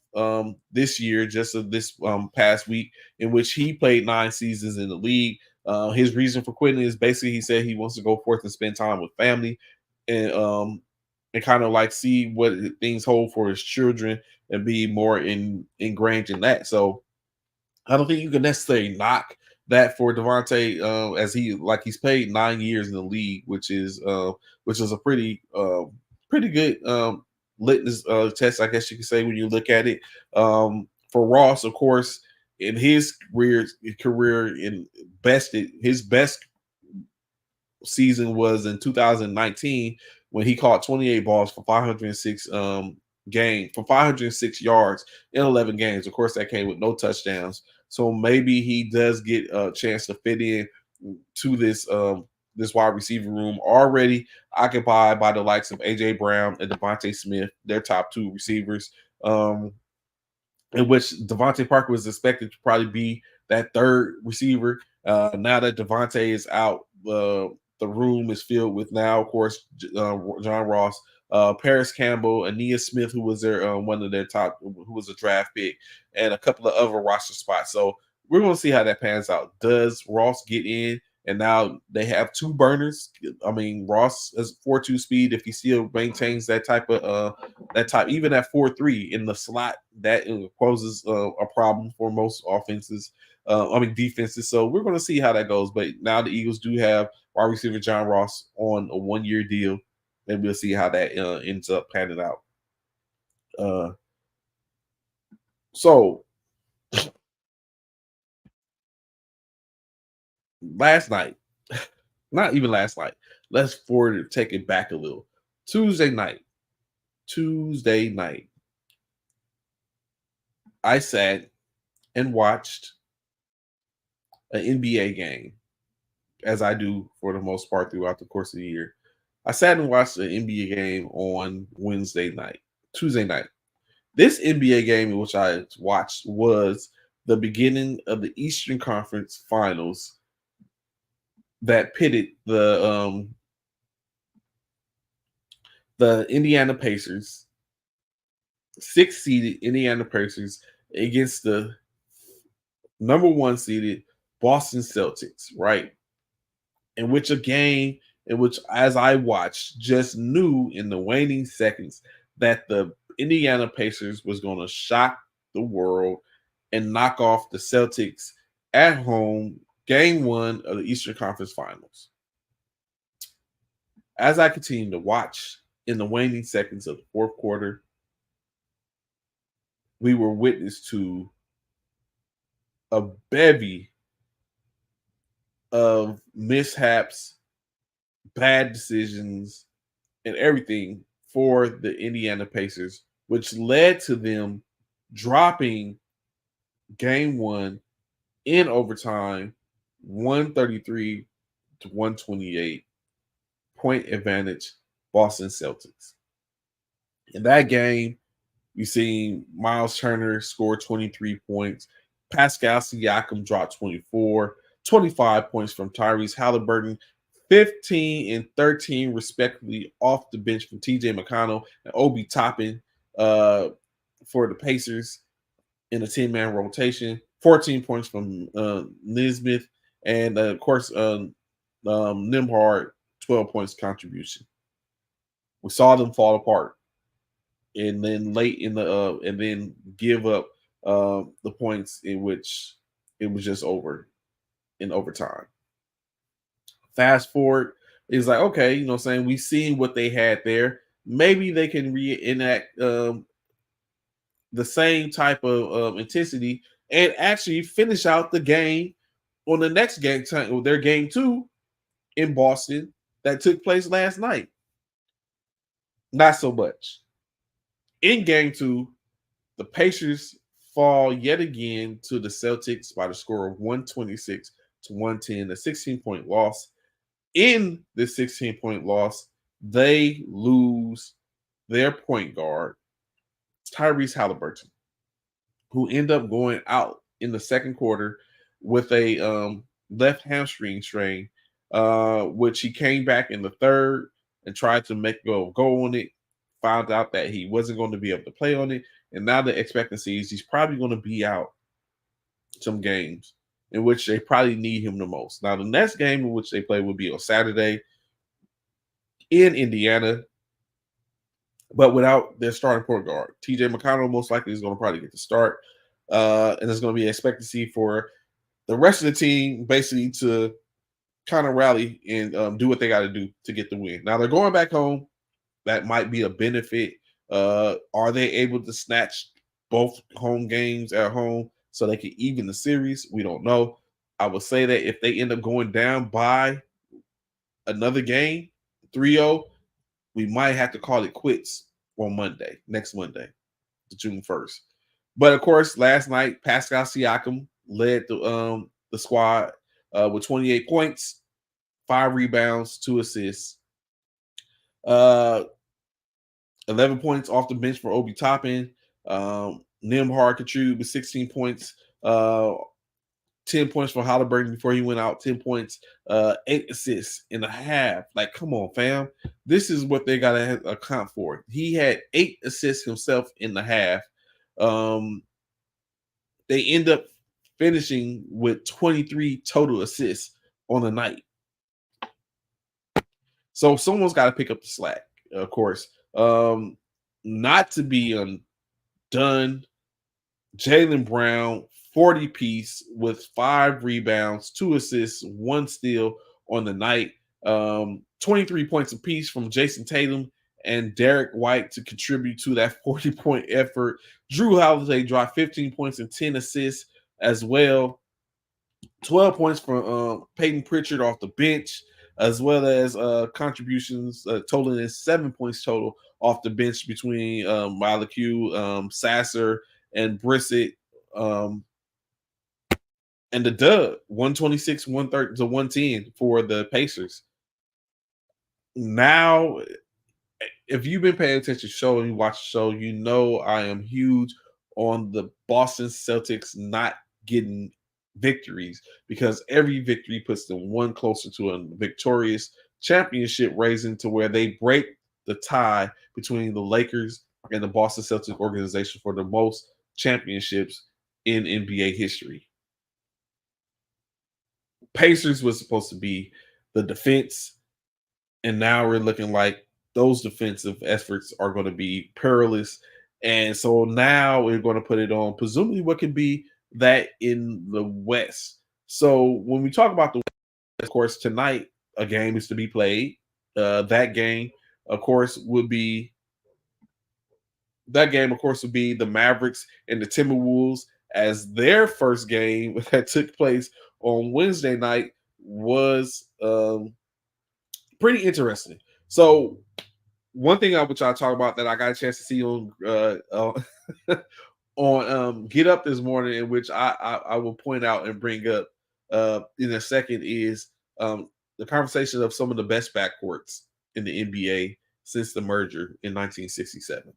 this year, just of this past week, in which he played 9 seasons in the league. His reason for quitting is basically he said he wants to go forth and spend time with family, and kind of like see what things hold for his children and be more ingrained in that. So I don't think you can necessarily knock that for Devontae, as he's played 9 years in the league, which is a pretty good litmus test, I guess you could say, when you look at it. For Ross, of course, in his career in his best season was in 2019 when he caught 28 balls for 506 for 506 yards in 11 games. Of course, that came with no touchdowns. So maybe he does get a chance to fit in to this wide receiver room already occupied by the likes of AJ Brown and Devontae Smith, their top two receivers. In which Devontae Parker was expected to probably be that third receiver. Now that Devontae is out, the room is filled with now, of course, John Ross, Paris Campbell, Ania Smith, who was their one of their top, who was a draft pick, and a couple of other roster spots. So we're going to see how that pans out. Does Ross get in? And now they have two burners. I mean, Ross has 4.2 speed. If he still maintains that type, even at 4.3 in the slot, that poses a problem for most offenses. Defenses. So we're going to see how that goes. But now the Eagles do have wide receiver John Ross on a 1-year deal, and we'll see how that ends up panning out. So last night, not even last night, let's take it back a little. Tuesday night, I sat and watched an NBA game, as I do for the most part throughout the course of the year. I sat and watched an NBA game on Tuesday night. This NBA game in which I watched was the beginning of the Eastern Conference Finals that pitted the Indiana Pacers, 6-seeded Indiana Pacers, against the number 1 seeded Boston Celtics, right? In which a game in which, as I watched, just knew in the waning seconds that the Indiana Pacers was going to shock the world and knock off the Celtics at home, game 1 of the Eastern Conference Finals. As I continued to watch in the waning seconds of the fourth quarter, we were witness to a bevy of mishaps, bad decisions, and everything for the Indiana Pacers, which led to them dropping game 1 in overtime, 133 to 128, point advantage, Boston Celtics. In that game, we seen Miles Turner score 23 points, Pascal Siakam dropped 24, 25 points from Tyrese Halliburton, 15 and 13 respectively off the bench from TJ McConnell and Obi Toppin for the Pacers in a 10-man rotation, 14 points from Nesmith, and of course Nembhard, 12 points contribution. We saw them fall apart, and then late in the and then give up the points in which it was just over in overtime. Fast forward, it's like, okay, saying we've seen what they had there. Maybe they can reenact the same type of intensity and actually finish out the game on the next game, their game 2 in Boston that took place last night. Not so much. In game 2, the Pacers fall yet again to the Celtics by the score of 126 to 110, a 16-point loss. In this 16-point loss, they lose their point guard, Tyrese Halliburton, who ended up going out in the second quarter with a left hamstring strain, which he came back in the third and tried to make go on it. Found out that he wasn't going to be able to play on it, and now the expectancy is he's probably going to be out some games in which they probably need him the most. Now, the next game in which they play will be on Saturday in Indiana, but without their starting point guard. TJ McConnell most likely is going to probably get the start, and there's going to be expectancy for the rest of the team basically to kind of rally and do what they got to do to get the win. Now, they're going back home. That might be a benefit. Are they able to snatch both home games at home so they can even the series? We don't know. I would say that if they end up going down by another game, 3-0, we might have to call it quits on next Monday, June 1st. But of course, last night, Pascal Siakam led the squad with 28 points, 5 rebounds, 2 assists. 11 points off the bench for Obi Toppin. Nembhard contributed with 16 points. 10 points for Halliburton before he went out. 10 points, 8 assists in a half. Like, come on, fam. This is what they got to account for. He had 8 assists himself in the half. They end up finishing with 23 total assists on the night. So someone's got to pick up the slack, of course. Not to be undone, Jaylen Brown, 40 piece with 5 rebounds, 2 assists, 1 steal on the night. 23 points apiece from Jason Tatum and Derek White to contribute to that 40-point effort. Drew Holiday dropped 15 points and 10 assists as well. 12 points from Peyton Pritchard off the bench, as well as contributions totaling 7 points total off the bench between Malachi, Sasser, and Brissett. And the dub, 126-130 to 110 for the Pacers. Now, if you've been paying attention to the show and you watch the show, you know I am huge on the Boston Celtics not getting victories because every victory puts them one closer to a victorious championship raising to where they break the tie between the Lakers and the Boston Celtics organization for the most championships in NBA history. Pacers was supposed to be the defense, and now we're looking like those defensive efforts are going to be perilous. And so now we're going to put it on presumably what could be that in the West. So when we talk about the West, of course, tonight a game is to be played. That game, of course, would be the Mavericks and the Timberwolves, as their first game that took place on Wednesday night was pretty interesting. So one thing I would try to talk about that I got a chance to see on on Get Up this morning, in which I will point out and bring up in a second, is the conversation of some of the best backcourts in the NBA since the merger in 1967.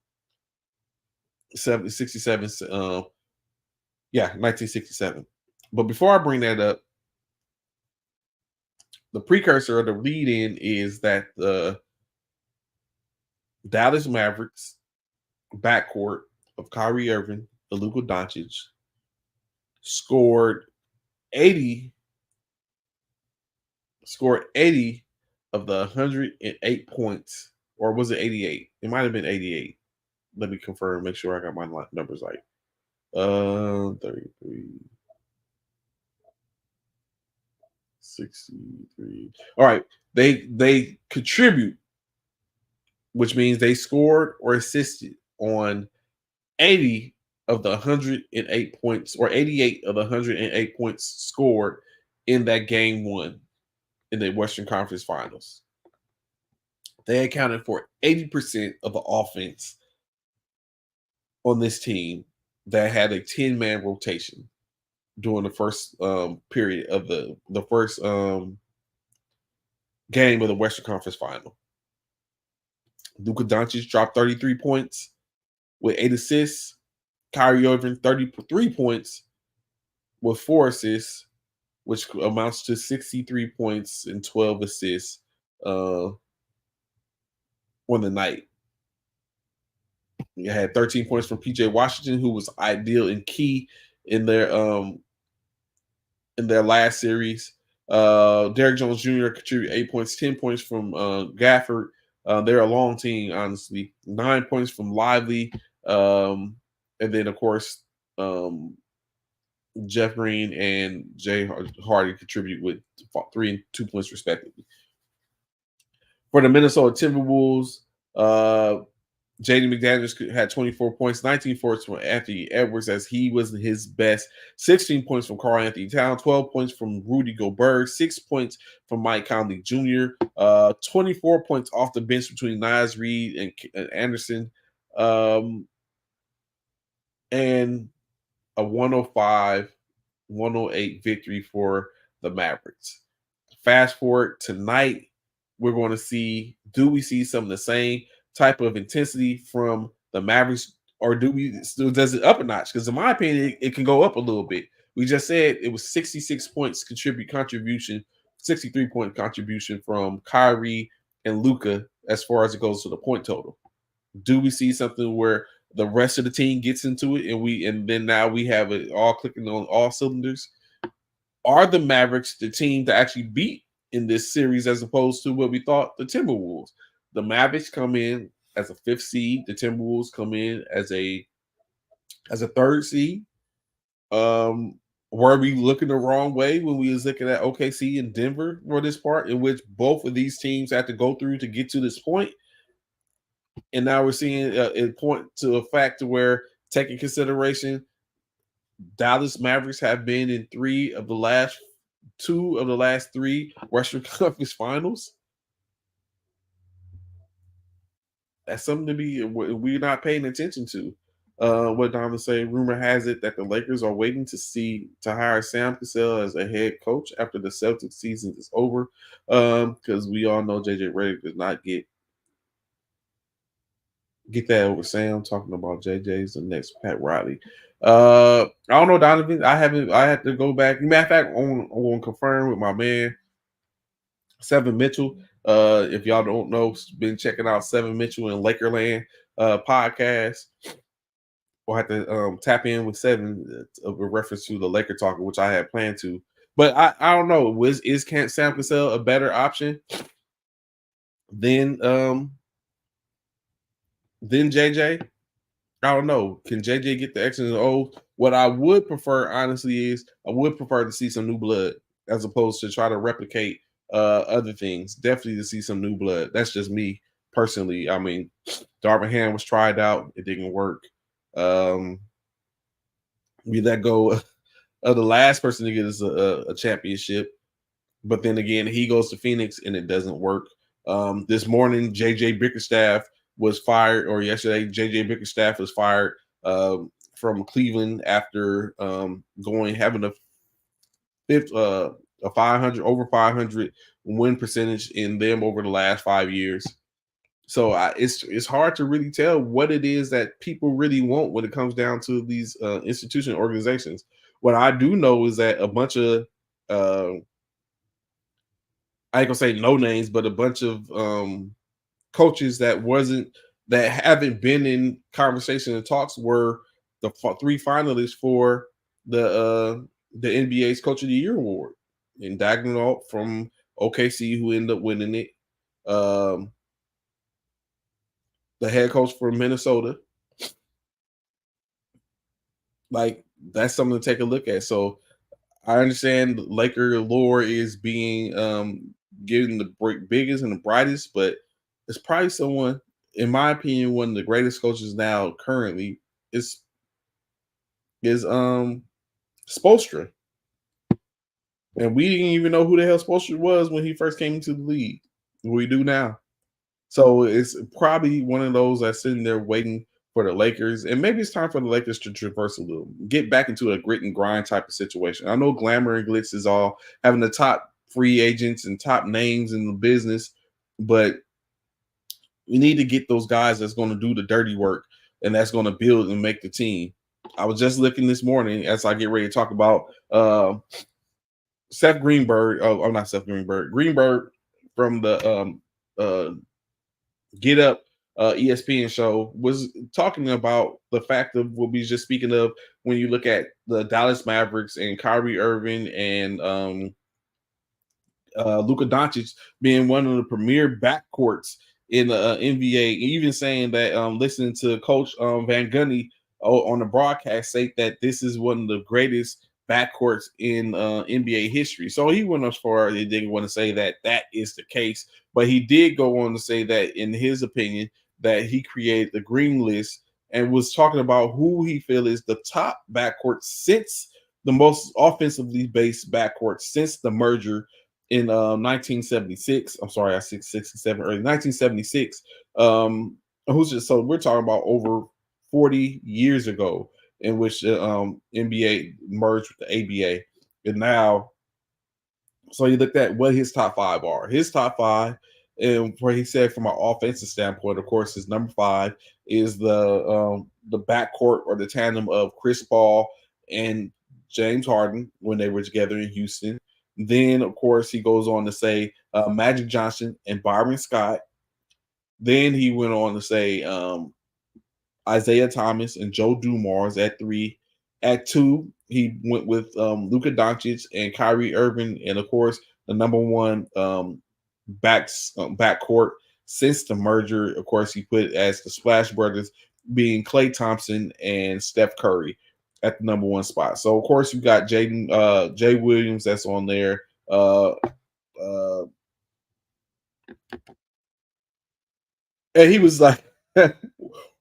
1967. But before I bring that up, the precursor or the lead-in is that the Dallas Mavericks backcourt of Kyrie Irving and Luka Doncic scored 80 of the 108 points, or was it 88? It might have been 88. Let me confirm, make sure I got my numbers right. 33, 63. All right, they contribute, which means they scored or assisted on 80 of the 108 points, or 88 of the 108 points scored in that game one in the Western Conference Finals. They accounted for 80% of the offense on this team that had a 10-man rotation during the first period of the first game of the Western Conference Final. Luka Doncic dropped 33 points with 8 assists. Kyrie Irving 33 points with 4 assists. which amounts to 63 points and 12 assists on the night. You had 13 points from PJ Washington, who was ideal and key in their last series. Derrick Jones Jr. contributed 8 points, 10 points from Gafford. They're a long team, honestly. 9 points from Lively. And then, of course, Jeff Green and Jay Hardy contribute with 3 and 2 points, respectively. For the Minnesota Timberwolves, Jaden McDaniels had 24 points, 19 points from Anthony Edwards as he was his best, 16 points from Karl Anthony Towns, 12 points from Rudy Gobert, 6 points from Mike Conley Jr., 24 points off the bench between Naz Reid and Anderson, and a 105-108 victory for the Mavericks. Fast forward tonight, we're going to see, do we see some of the same type of intensity from the Mavericks, or does it up a notch? Because in my opinion, it can go up a little bit. We just said it was 66 points contribution, 63-point contribution from Kyrie and Luka as far as it goes to the point total. Do we see something where the rest of the team gets into it and then now we have it all clicking on all cylinders? Are the Mavericks the team to actually beat in this series as opposed to what we thought the Timberwolves? The Mavericks come in as a 5th seed. The Timberwolves come in as a 3rd seed. Were we looking the wrong way when we was looking at OKC and Denver for this part, in which both of these teams had to go through to get to this point? And now we're seeing it point to a fact where, taking consideration, Dallas Mavericks have been in 2 of the last 3 Western Conference Finals. That's something to be we're not paying attention to. What Donna say? Rumor has it that the Lakers are waiting to hire Sam Cassell as a head coach after the Celtics season is over, because we all know JJ Redick does not get that over Sam. Talking about JJ's the next Pat Riley. I don't know, Donovan. I had to go back. Matter of fact, I want to confirm with my man Seven Mitchell. If y'all don't know, been checking out Seven Mitchell and Lakerland podcast. We'll have to tap in with Seven with reference to the Laker Talker, which I had planned to. But I don't know. Is Sam Cassell a better option than JJ? I don't know. Can JJ get the X and the O? What I would prefer, honestly, is I would prefer to see some new blood as opposed to try to replicate other things. Definitely to see some new blood. That's just me personally. I mean, Darvin Ham was tried out. It didn't work. We let go of the last person to get us a championship. But then again, he goes to Phoenix and it doesn't work. This morning, JJ Bickerstaff was fired, or yesterday, JJ Bickerstaff was fired from Cleveland after having a 500 win percentage in them over the last 5 years. So it's hard to really tell what it is that people really want when it comes down to these institution organizations. What I do know is that a bunch of I ain't gonna say no names, but a bunch of coaches that haven't been in conversation and talks were the 3 finalists for the NBA's Coach of the Year award. And Dagnall from OKC, who ended up winning it. The head coach for Minnesota. Like, that's something to take a look at. So I understand Laker lore is being getting the biggest and the brightest, but it's probably someone, in my opinion, one of the greatest coaches now currently is Spoelstra. And we didn't even know who the hell Spoelstra was when he first came into the league. We do now. So it's probably one of those that's sitting there waiting for the Lakers. And maybe it's time for the Lakers to traverse a little, get back into a grit and grind type of situation. I know glamour and glitz is all having the top free agents and top names in the business, but we need to get those guys that's going to do the dirty work and that's going to build and make the team. I was just looking this morning as I get ready to talk about Seth Greenberg. Oh, not Seth Greenberg. Greenberg from the uh, Get Up ESPN show was talking about the fact of what we just speaking of when you look at the Dallas Mavericks and Kyrie Irving and Luka Doncic being one of the premier backcourts in the NBA, even saying that listening to Coach Van Gundy on the broadcast say that this is one of the greatest backcourts in NBA history. So he went as far, he didn't want to say that that is the case, but he did go on to say that in his opinion that he created the green list and was talking about who he feel is the top backcourt since the most offensively based backcourt since the merger in 1976. I'm sorry, I 67 early 1976. Who's just so we're talking about over 40 years ago, in which the NBA merged with the ABA, and now so you looked at what his top five are. His top five, and where he said from an offensive standpoint, of course, his number five is the backcourt or the tandem of Chris Paul and James Harden when they were together in Houston. Then, of course, he goes on to say Magic Johnson and Byron Scott. Then he went on to say Isaiah Thomas and Joe Dumars at three. At two, he went with Luka Doncic and Kyrie Irving, and of course, the number one backcourt since the merger. Of course, he put as the Splash Brothers being Klay Thompson and Steph Curry at the number one spot. So, of course, you got Jay Williams that's on there. And he was like,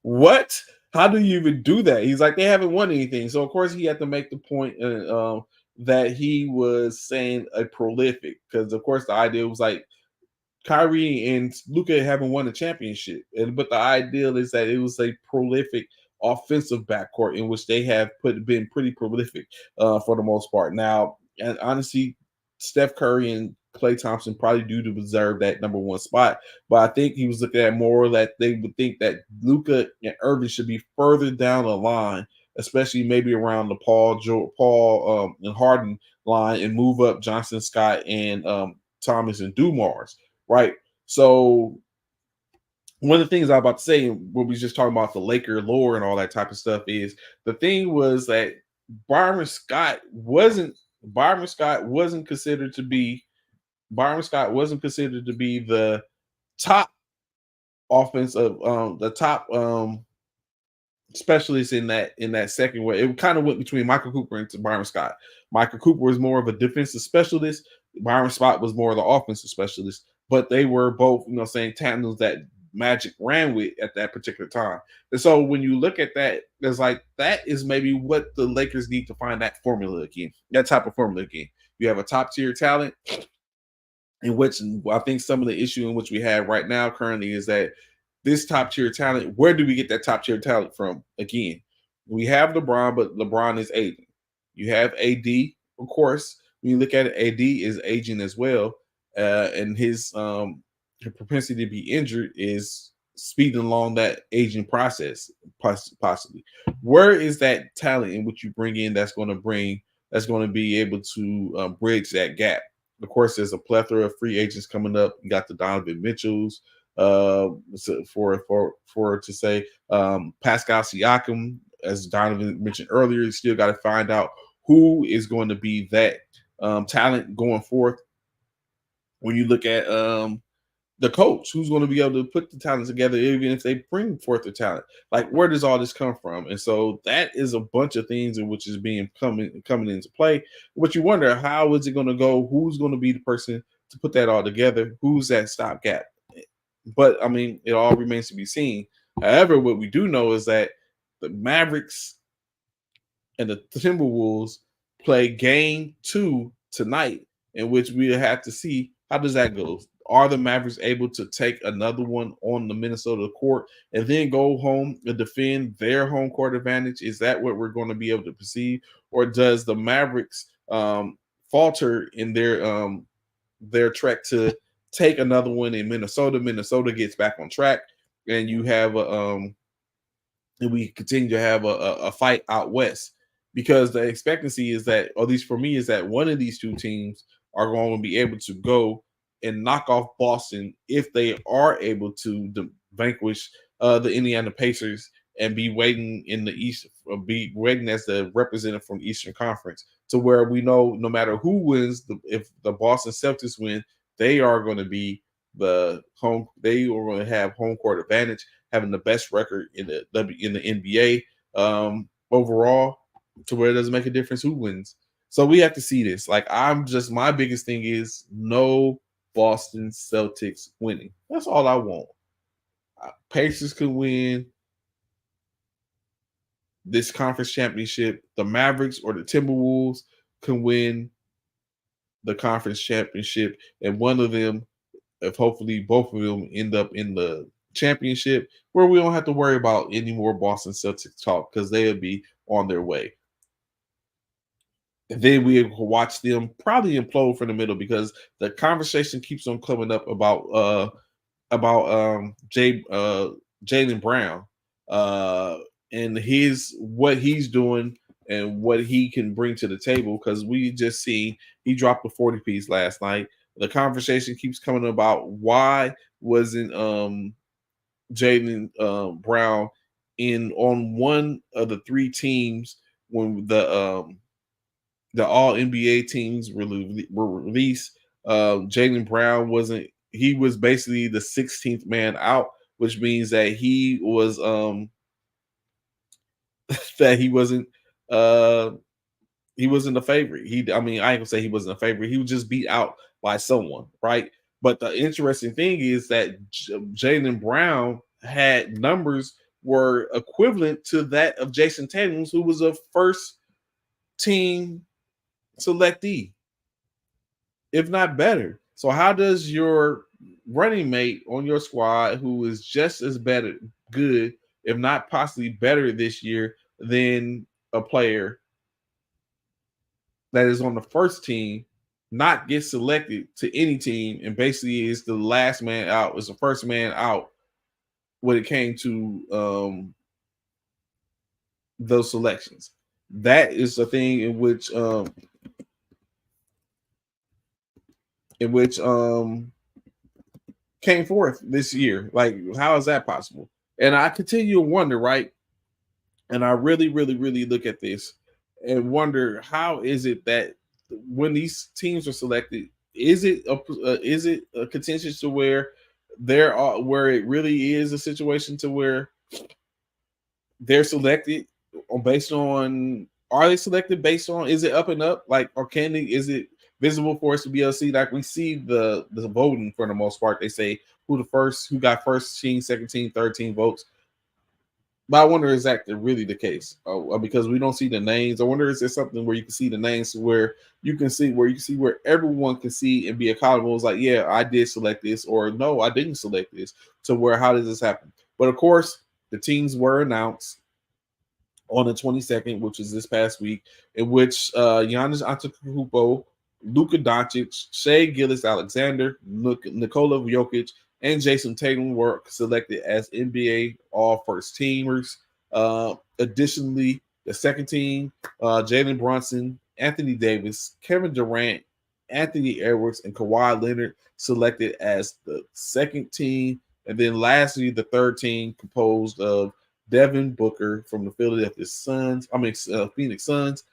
what? How do you even do that? He's like, they haven't won anything. So, of course, he had to make the point that he was saying a prolific, because, of course, the idea was like Kyrie and Luka haven't won a championship. But the ideal is that it was a prolific offensive backcourt in which they have been pretty prolific for the most part. Now, and honestly, Steph Curry and Klay Thompson probably do deserve that number one spot. But I think he was looking at more that they would think that Luka and Irving should be further down the line, especially maybe around the Paul and Harden line, and move up Johnson, Scott, and Thomas and Dumars, right? So one of the things I'm about to say when we just talking about the Laker lore and all that type of stuff is the thing was that Byron Scott wasn't considered to be the top offensive the top specialist in that second way. It kind of went between Michael Cooper and Byron Scott. Michael Cooper was more of a defensive specialist. Byron Scott was more of the offensive specialist, but they were both, saying tandems that Magic ran with at that particular time. And so when you look at that, it's like that is maybe what the Lakers need to find that formula again, that type of formula again. You have a top tier talent, in which I think some of the issue in which we have right now currently is that this top tier talent, where do we get that top tier talent from? Again, we have LeBron, but LeBron is aging. You have AD, of course. When you look at it, AD is aging as well, and his propensity to be injured is speeding along that aging process, possibly. Where is that talent in which you bring in that's going to be able to bridge that gap? Of course, there's a plethora of free agents coming up. You got the Donovan Mitchells, for to say Pascal Siakam, as Donovan mentioned earlier. You still got to find out who is going to be that talent going forth. When you look at the coach, who's going to be able to put the talent together, even if they bring forth the talent, like where does all this come from? And so that is a bunch of things in which is coming into play. But you wonder, how is it going to go? Who's going to be the person to put that all together? Who's that stopgap? But I mean, it all remains to be seen. However, what we do know is that the Mavericks and the Timberwolves play game 2 tonight, in which we have to see how does that go. Are the Mavericks able to take another one on the Minnesota court and then go home and defend their home court advantage? Is that what we're going to be able to perceive, or does the Mavericks falter in their trek to take another one in Minnesota? Minnesota gets back on track, and you have and we continue to have a fight out west. because the expectancy is that, or at least for me, is that one of these two teams are going to be able to go and knock off Boston if they are able to vanquish the Indiana Pacers and be waiting in the East, be waiting as the representative from the Eastern Conference, to where we know no matter who wins, if the Boston Celtics win, they are going to be the home. They are going to have home court advantage, having the best record in the NBA overall, to where it doesn't make a difference who wins. So we have to see this. Like, my biggest thing is no Boston Celtics winning. That's all I want. Pacers can win this conference championship. The Mavericks or the Timberwolves can win the conference championship, and one of them, if hopefully both of them end up in the championship, where we don't have to worry about any more Boston Celtics talk because they'll be on their way. And then we watch them probably implode from the middle, because the conversation keeps on coming up about Jaylen Brown and what he's doing and what he can bring to the table. Because we just see he dropped a 40 piece last night. The conversation keeps coming about why wasn't Jaylen Brown on one of the three teams when the all NBA teams were released. Jaylen Brown wasn't. He was basically the 16th man out, which means that he was that he wasn't a favorite. I mean, I ain't gonna say he wasn't a favorite. He was just beat out by someone, right? But the interesting thing is that Jaylen Brown had numbers were equivalent to that of Jason Tatum's, who was a first team selectee, if not better. So how does your running mate on your squad, who is just as good, if not possibly better this year than a player that is on the first team, not get selected to any team, and basically is the last man out, is the first man out when it came to those selections? That is the thing in which came forth this year. Like, how is that possible? And I continue to wonder, right? And I really, really, really look at this and wonder, how is it that when these teams are selected, is it a contentious to where where it really is a situation to where they're selected based on, are they selected based on, is it up and up, like, or is it visible for us to be able to see? Like, we see the voting for the most part. They say who got first team, second team, third team votes. But I wonder, is that really the case? Because we don't see the names. I wonder, is there something where you can see the names, where you can see where everyone can see and be accountable? It's like, yeah, I did select this, or no, I didn't select this. So how does this happen? But of course, the teams were announced on the 22nd, which is this past week, in which Giannis Antetokounmpo, Luka Doncic, Shai Gilgeous-Alexander, Nikola Jokic, and Jason Tatum were selected as NBA All First Teamers. Additionally, the second team, Jalen Brunson, Anthony Davis, Kevin Durant, Anthony Edwards, and Kawhi Leonard selected as the second team. And then lastly, the third team, composed of Devin Booker from the Phoenix Suns,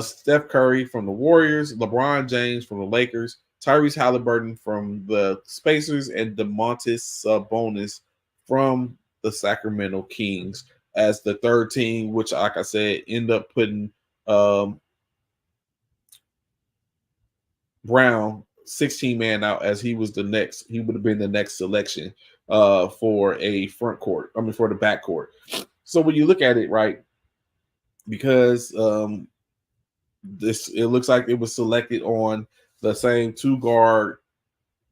Steph Curry from the Warriors, LeBron James from the Lakers, Tyrese Halliburton from the Spacers, and Domantas Sabonis from the Sacramento Kings as the third team, which, like I said, end up putting Brown 16 man out, as he would have been the next selection for for the backcourt. So when you look at it, right, because it looks like it was selected on the same two guard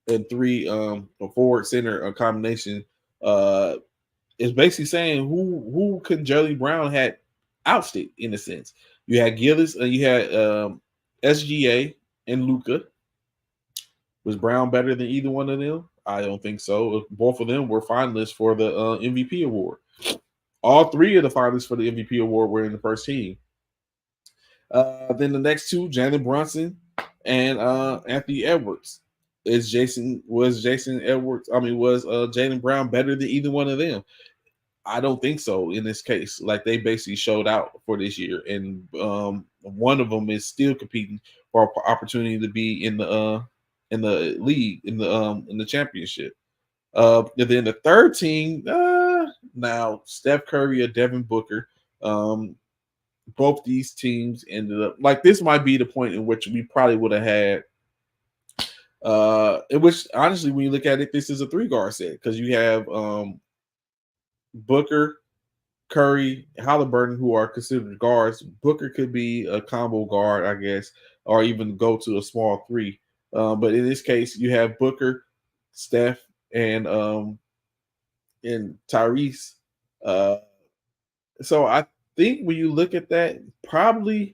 and three forward center combination, is basically saying who can Jaylen Brown had ousted, in a sense. You had Gillis, you had SGA and Luka. Was Brown better than either one of them? I don't think so. Both of them were finalists for the MVP award. All three of the finalists for the MVP award were in the first team. Then the next two, Jalen Brunson and Anthony Edwards. Was Jason Edwards? I mean, was Jalen Brown better than either one of them? I don't think so in this case. Like they basically showed out for this year, and one of them is still competing for opportunity to be in the league in the championship. And then the third team, now Steph Curry or Devin Booker. Both these teams ended up like this might be the point in which we probably would have had in which honestly when you look at it, this is a 3 guard set because you have Booker, Curry, Halliburton, who are considered guards. Booker could be a combo guard, I guess, or even go to a small 3. But in this case, you have Booker, Steph, and Tyrese. Uh, so I think when you look at that, probably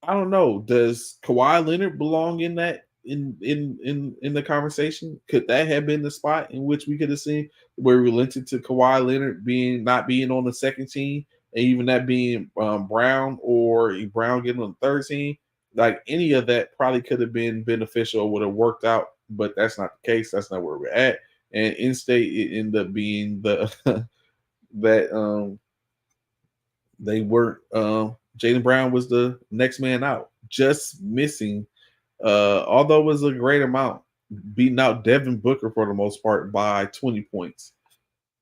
I don't know. Does Kawhi Leonard belong in that in the conversation? Could that have been the spot in which we could have seen where we relented to Kawhi Leonard not being on the second team, and even that being Brown or Brown getting on the third team? Like any of that probably could have been beneficial or would have worked out, but that's not the case. That's not where we're at. And in state, it ended up being the that they weren't. Jaylen Brown was the next man out, just missing. Although it was a great amount, beating out Devin Booker for the most part by 20 points,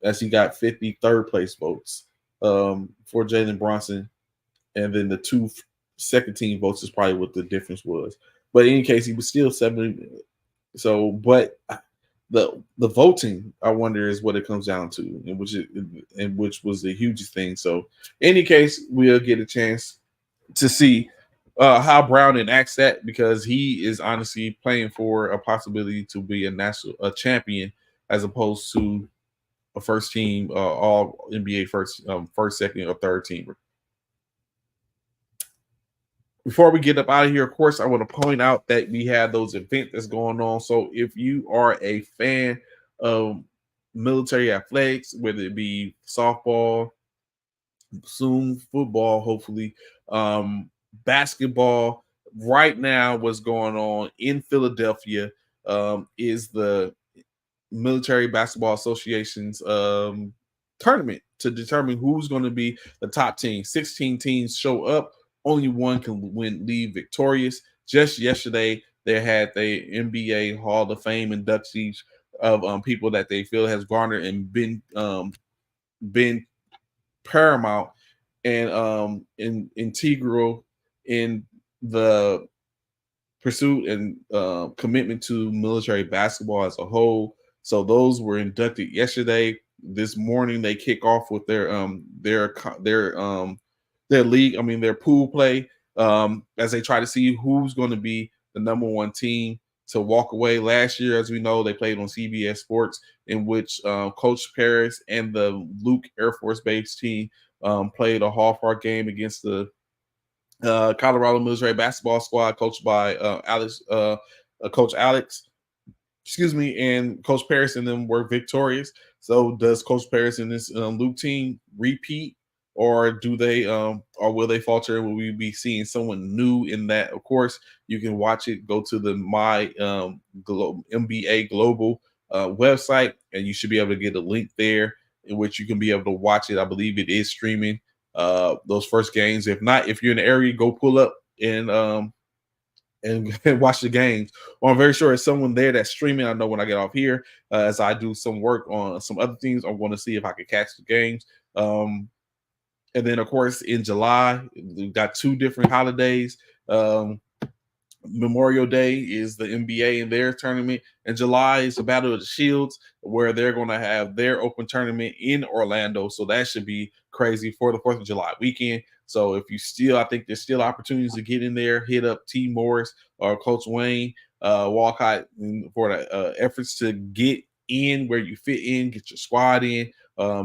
as he got 53rd place votes for Jalen Brunson, and then the two second team votes is probably what the difference was. But in any case, he was still 70. So, but the voting, I wonder, is what it comes down to, and which was the hugest thing. So, in any case, we'll get a chance to see how Brown enacts that because he is honestly playing for a possibility to be a champion as opposed to a first team all NBA first, second, or third teamer. Before we get up out of here, of course, I want to point out that we have those events that's going on. So if you are a fan of military athletics, whether it be softball, soon football, hopefully, basketball, right now, what's going on in Philadelphia is the Military Basketball Association's tournament to determine who's going to be the top team. 16 teams show up. Only one can leave victorious. Just yesterday, they had the NBA Hall of Fame inductees of people that they feel has garnered and been paramount and integral in the pursuit and commitment to military basketball as a whole. So those were inducted yesterday. This morning they kick off with their league. I mean their pool play as they try to see who's going to be the number one team to walk away. Last year, as we know, they played on CBS Sports, in which Coach Paris and the Luke Air Force Base team played a hard-fought game against the Colorado Military Basketball Squad, coached by Coach Alex. Excuse me, and Coach Paris and them were victorious. So, does Coach Paris and this Luke team repeat, or do they, or will they falter? Will we be seeing someone new in that? Of course, you can watch it. Go to the MBA Global website, and you should be able to get a link there in which you can be able to watch it. I believe it is streaming those first games. If not, if you're in the area, go pull up and watch the games. Well, I'm very sure there's someone there that's streaming. I know when I get off here, as I do some work on some other things, I'm going to see if I can catch the games. And then, of course, in July, we've got 2 different holidays. Memorial Day is the NBA and their tournament, and July is the Battle of the Shields, where they're going to have their open tournament in Orlando. So that should be crazy for the 4th of July weekend. So if you I think there's still opportunities to get in there. Hit up T. Morris or Coach Wayne Walcott for the efforts to get in where you fit in, get your squad in,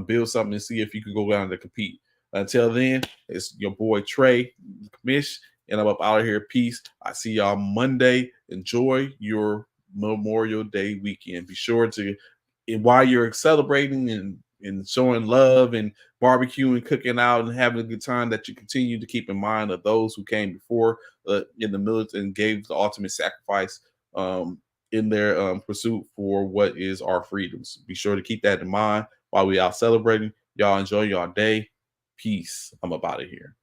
build something and see if you can go down to compete. Until then, it's your boy Trey, Commish, and I'm up out of here. Peace. I see y'all Monday. Enjoy your Memorial Day weekend. Be sure to, while you're celebrating and and showing love and barbecuing, cooking out, and having a good time, that you continue to keep in mind of those who came before in the military and gave the ultimate sacrifice in their pursuit for what is our freedoms. Be sure to keep that in mind while we out celebrating. Y'all enjoy your day. Peace. I'm up out of here.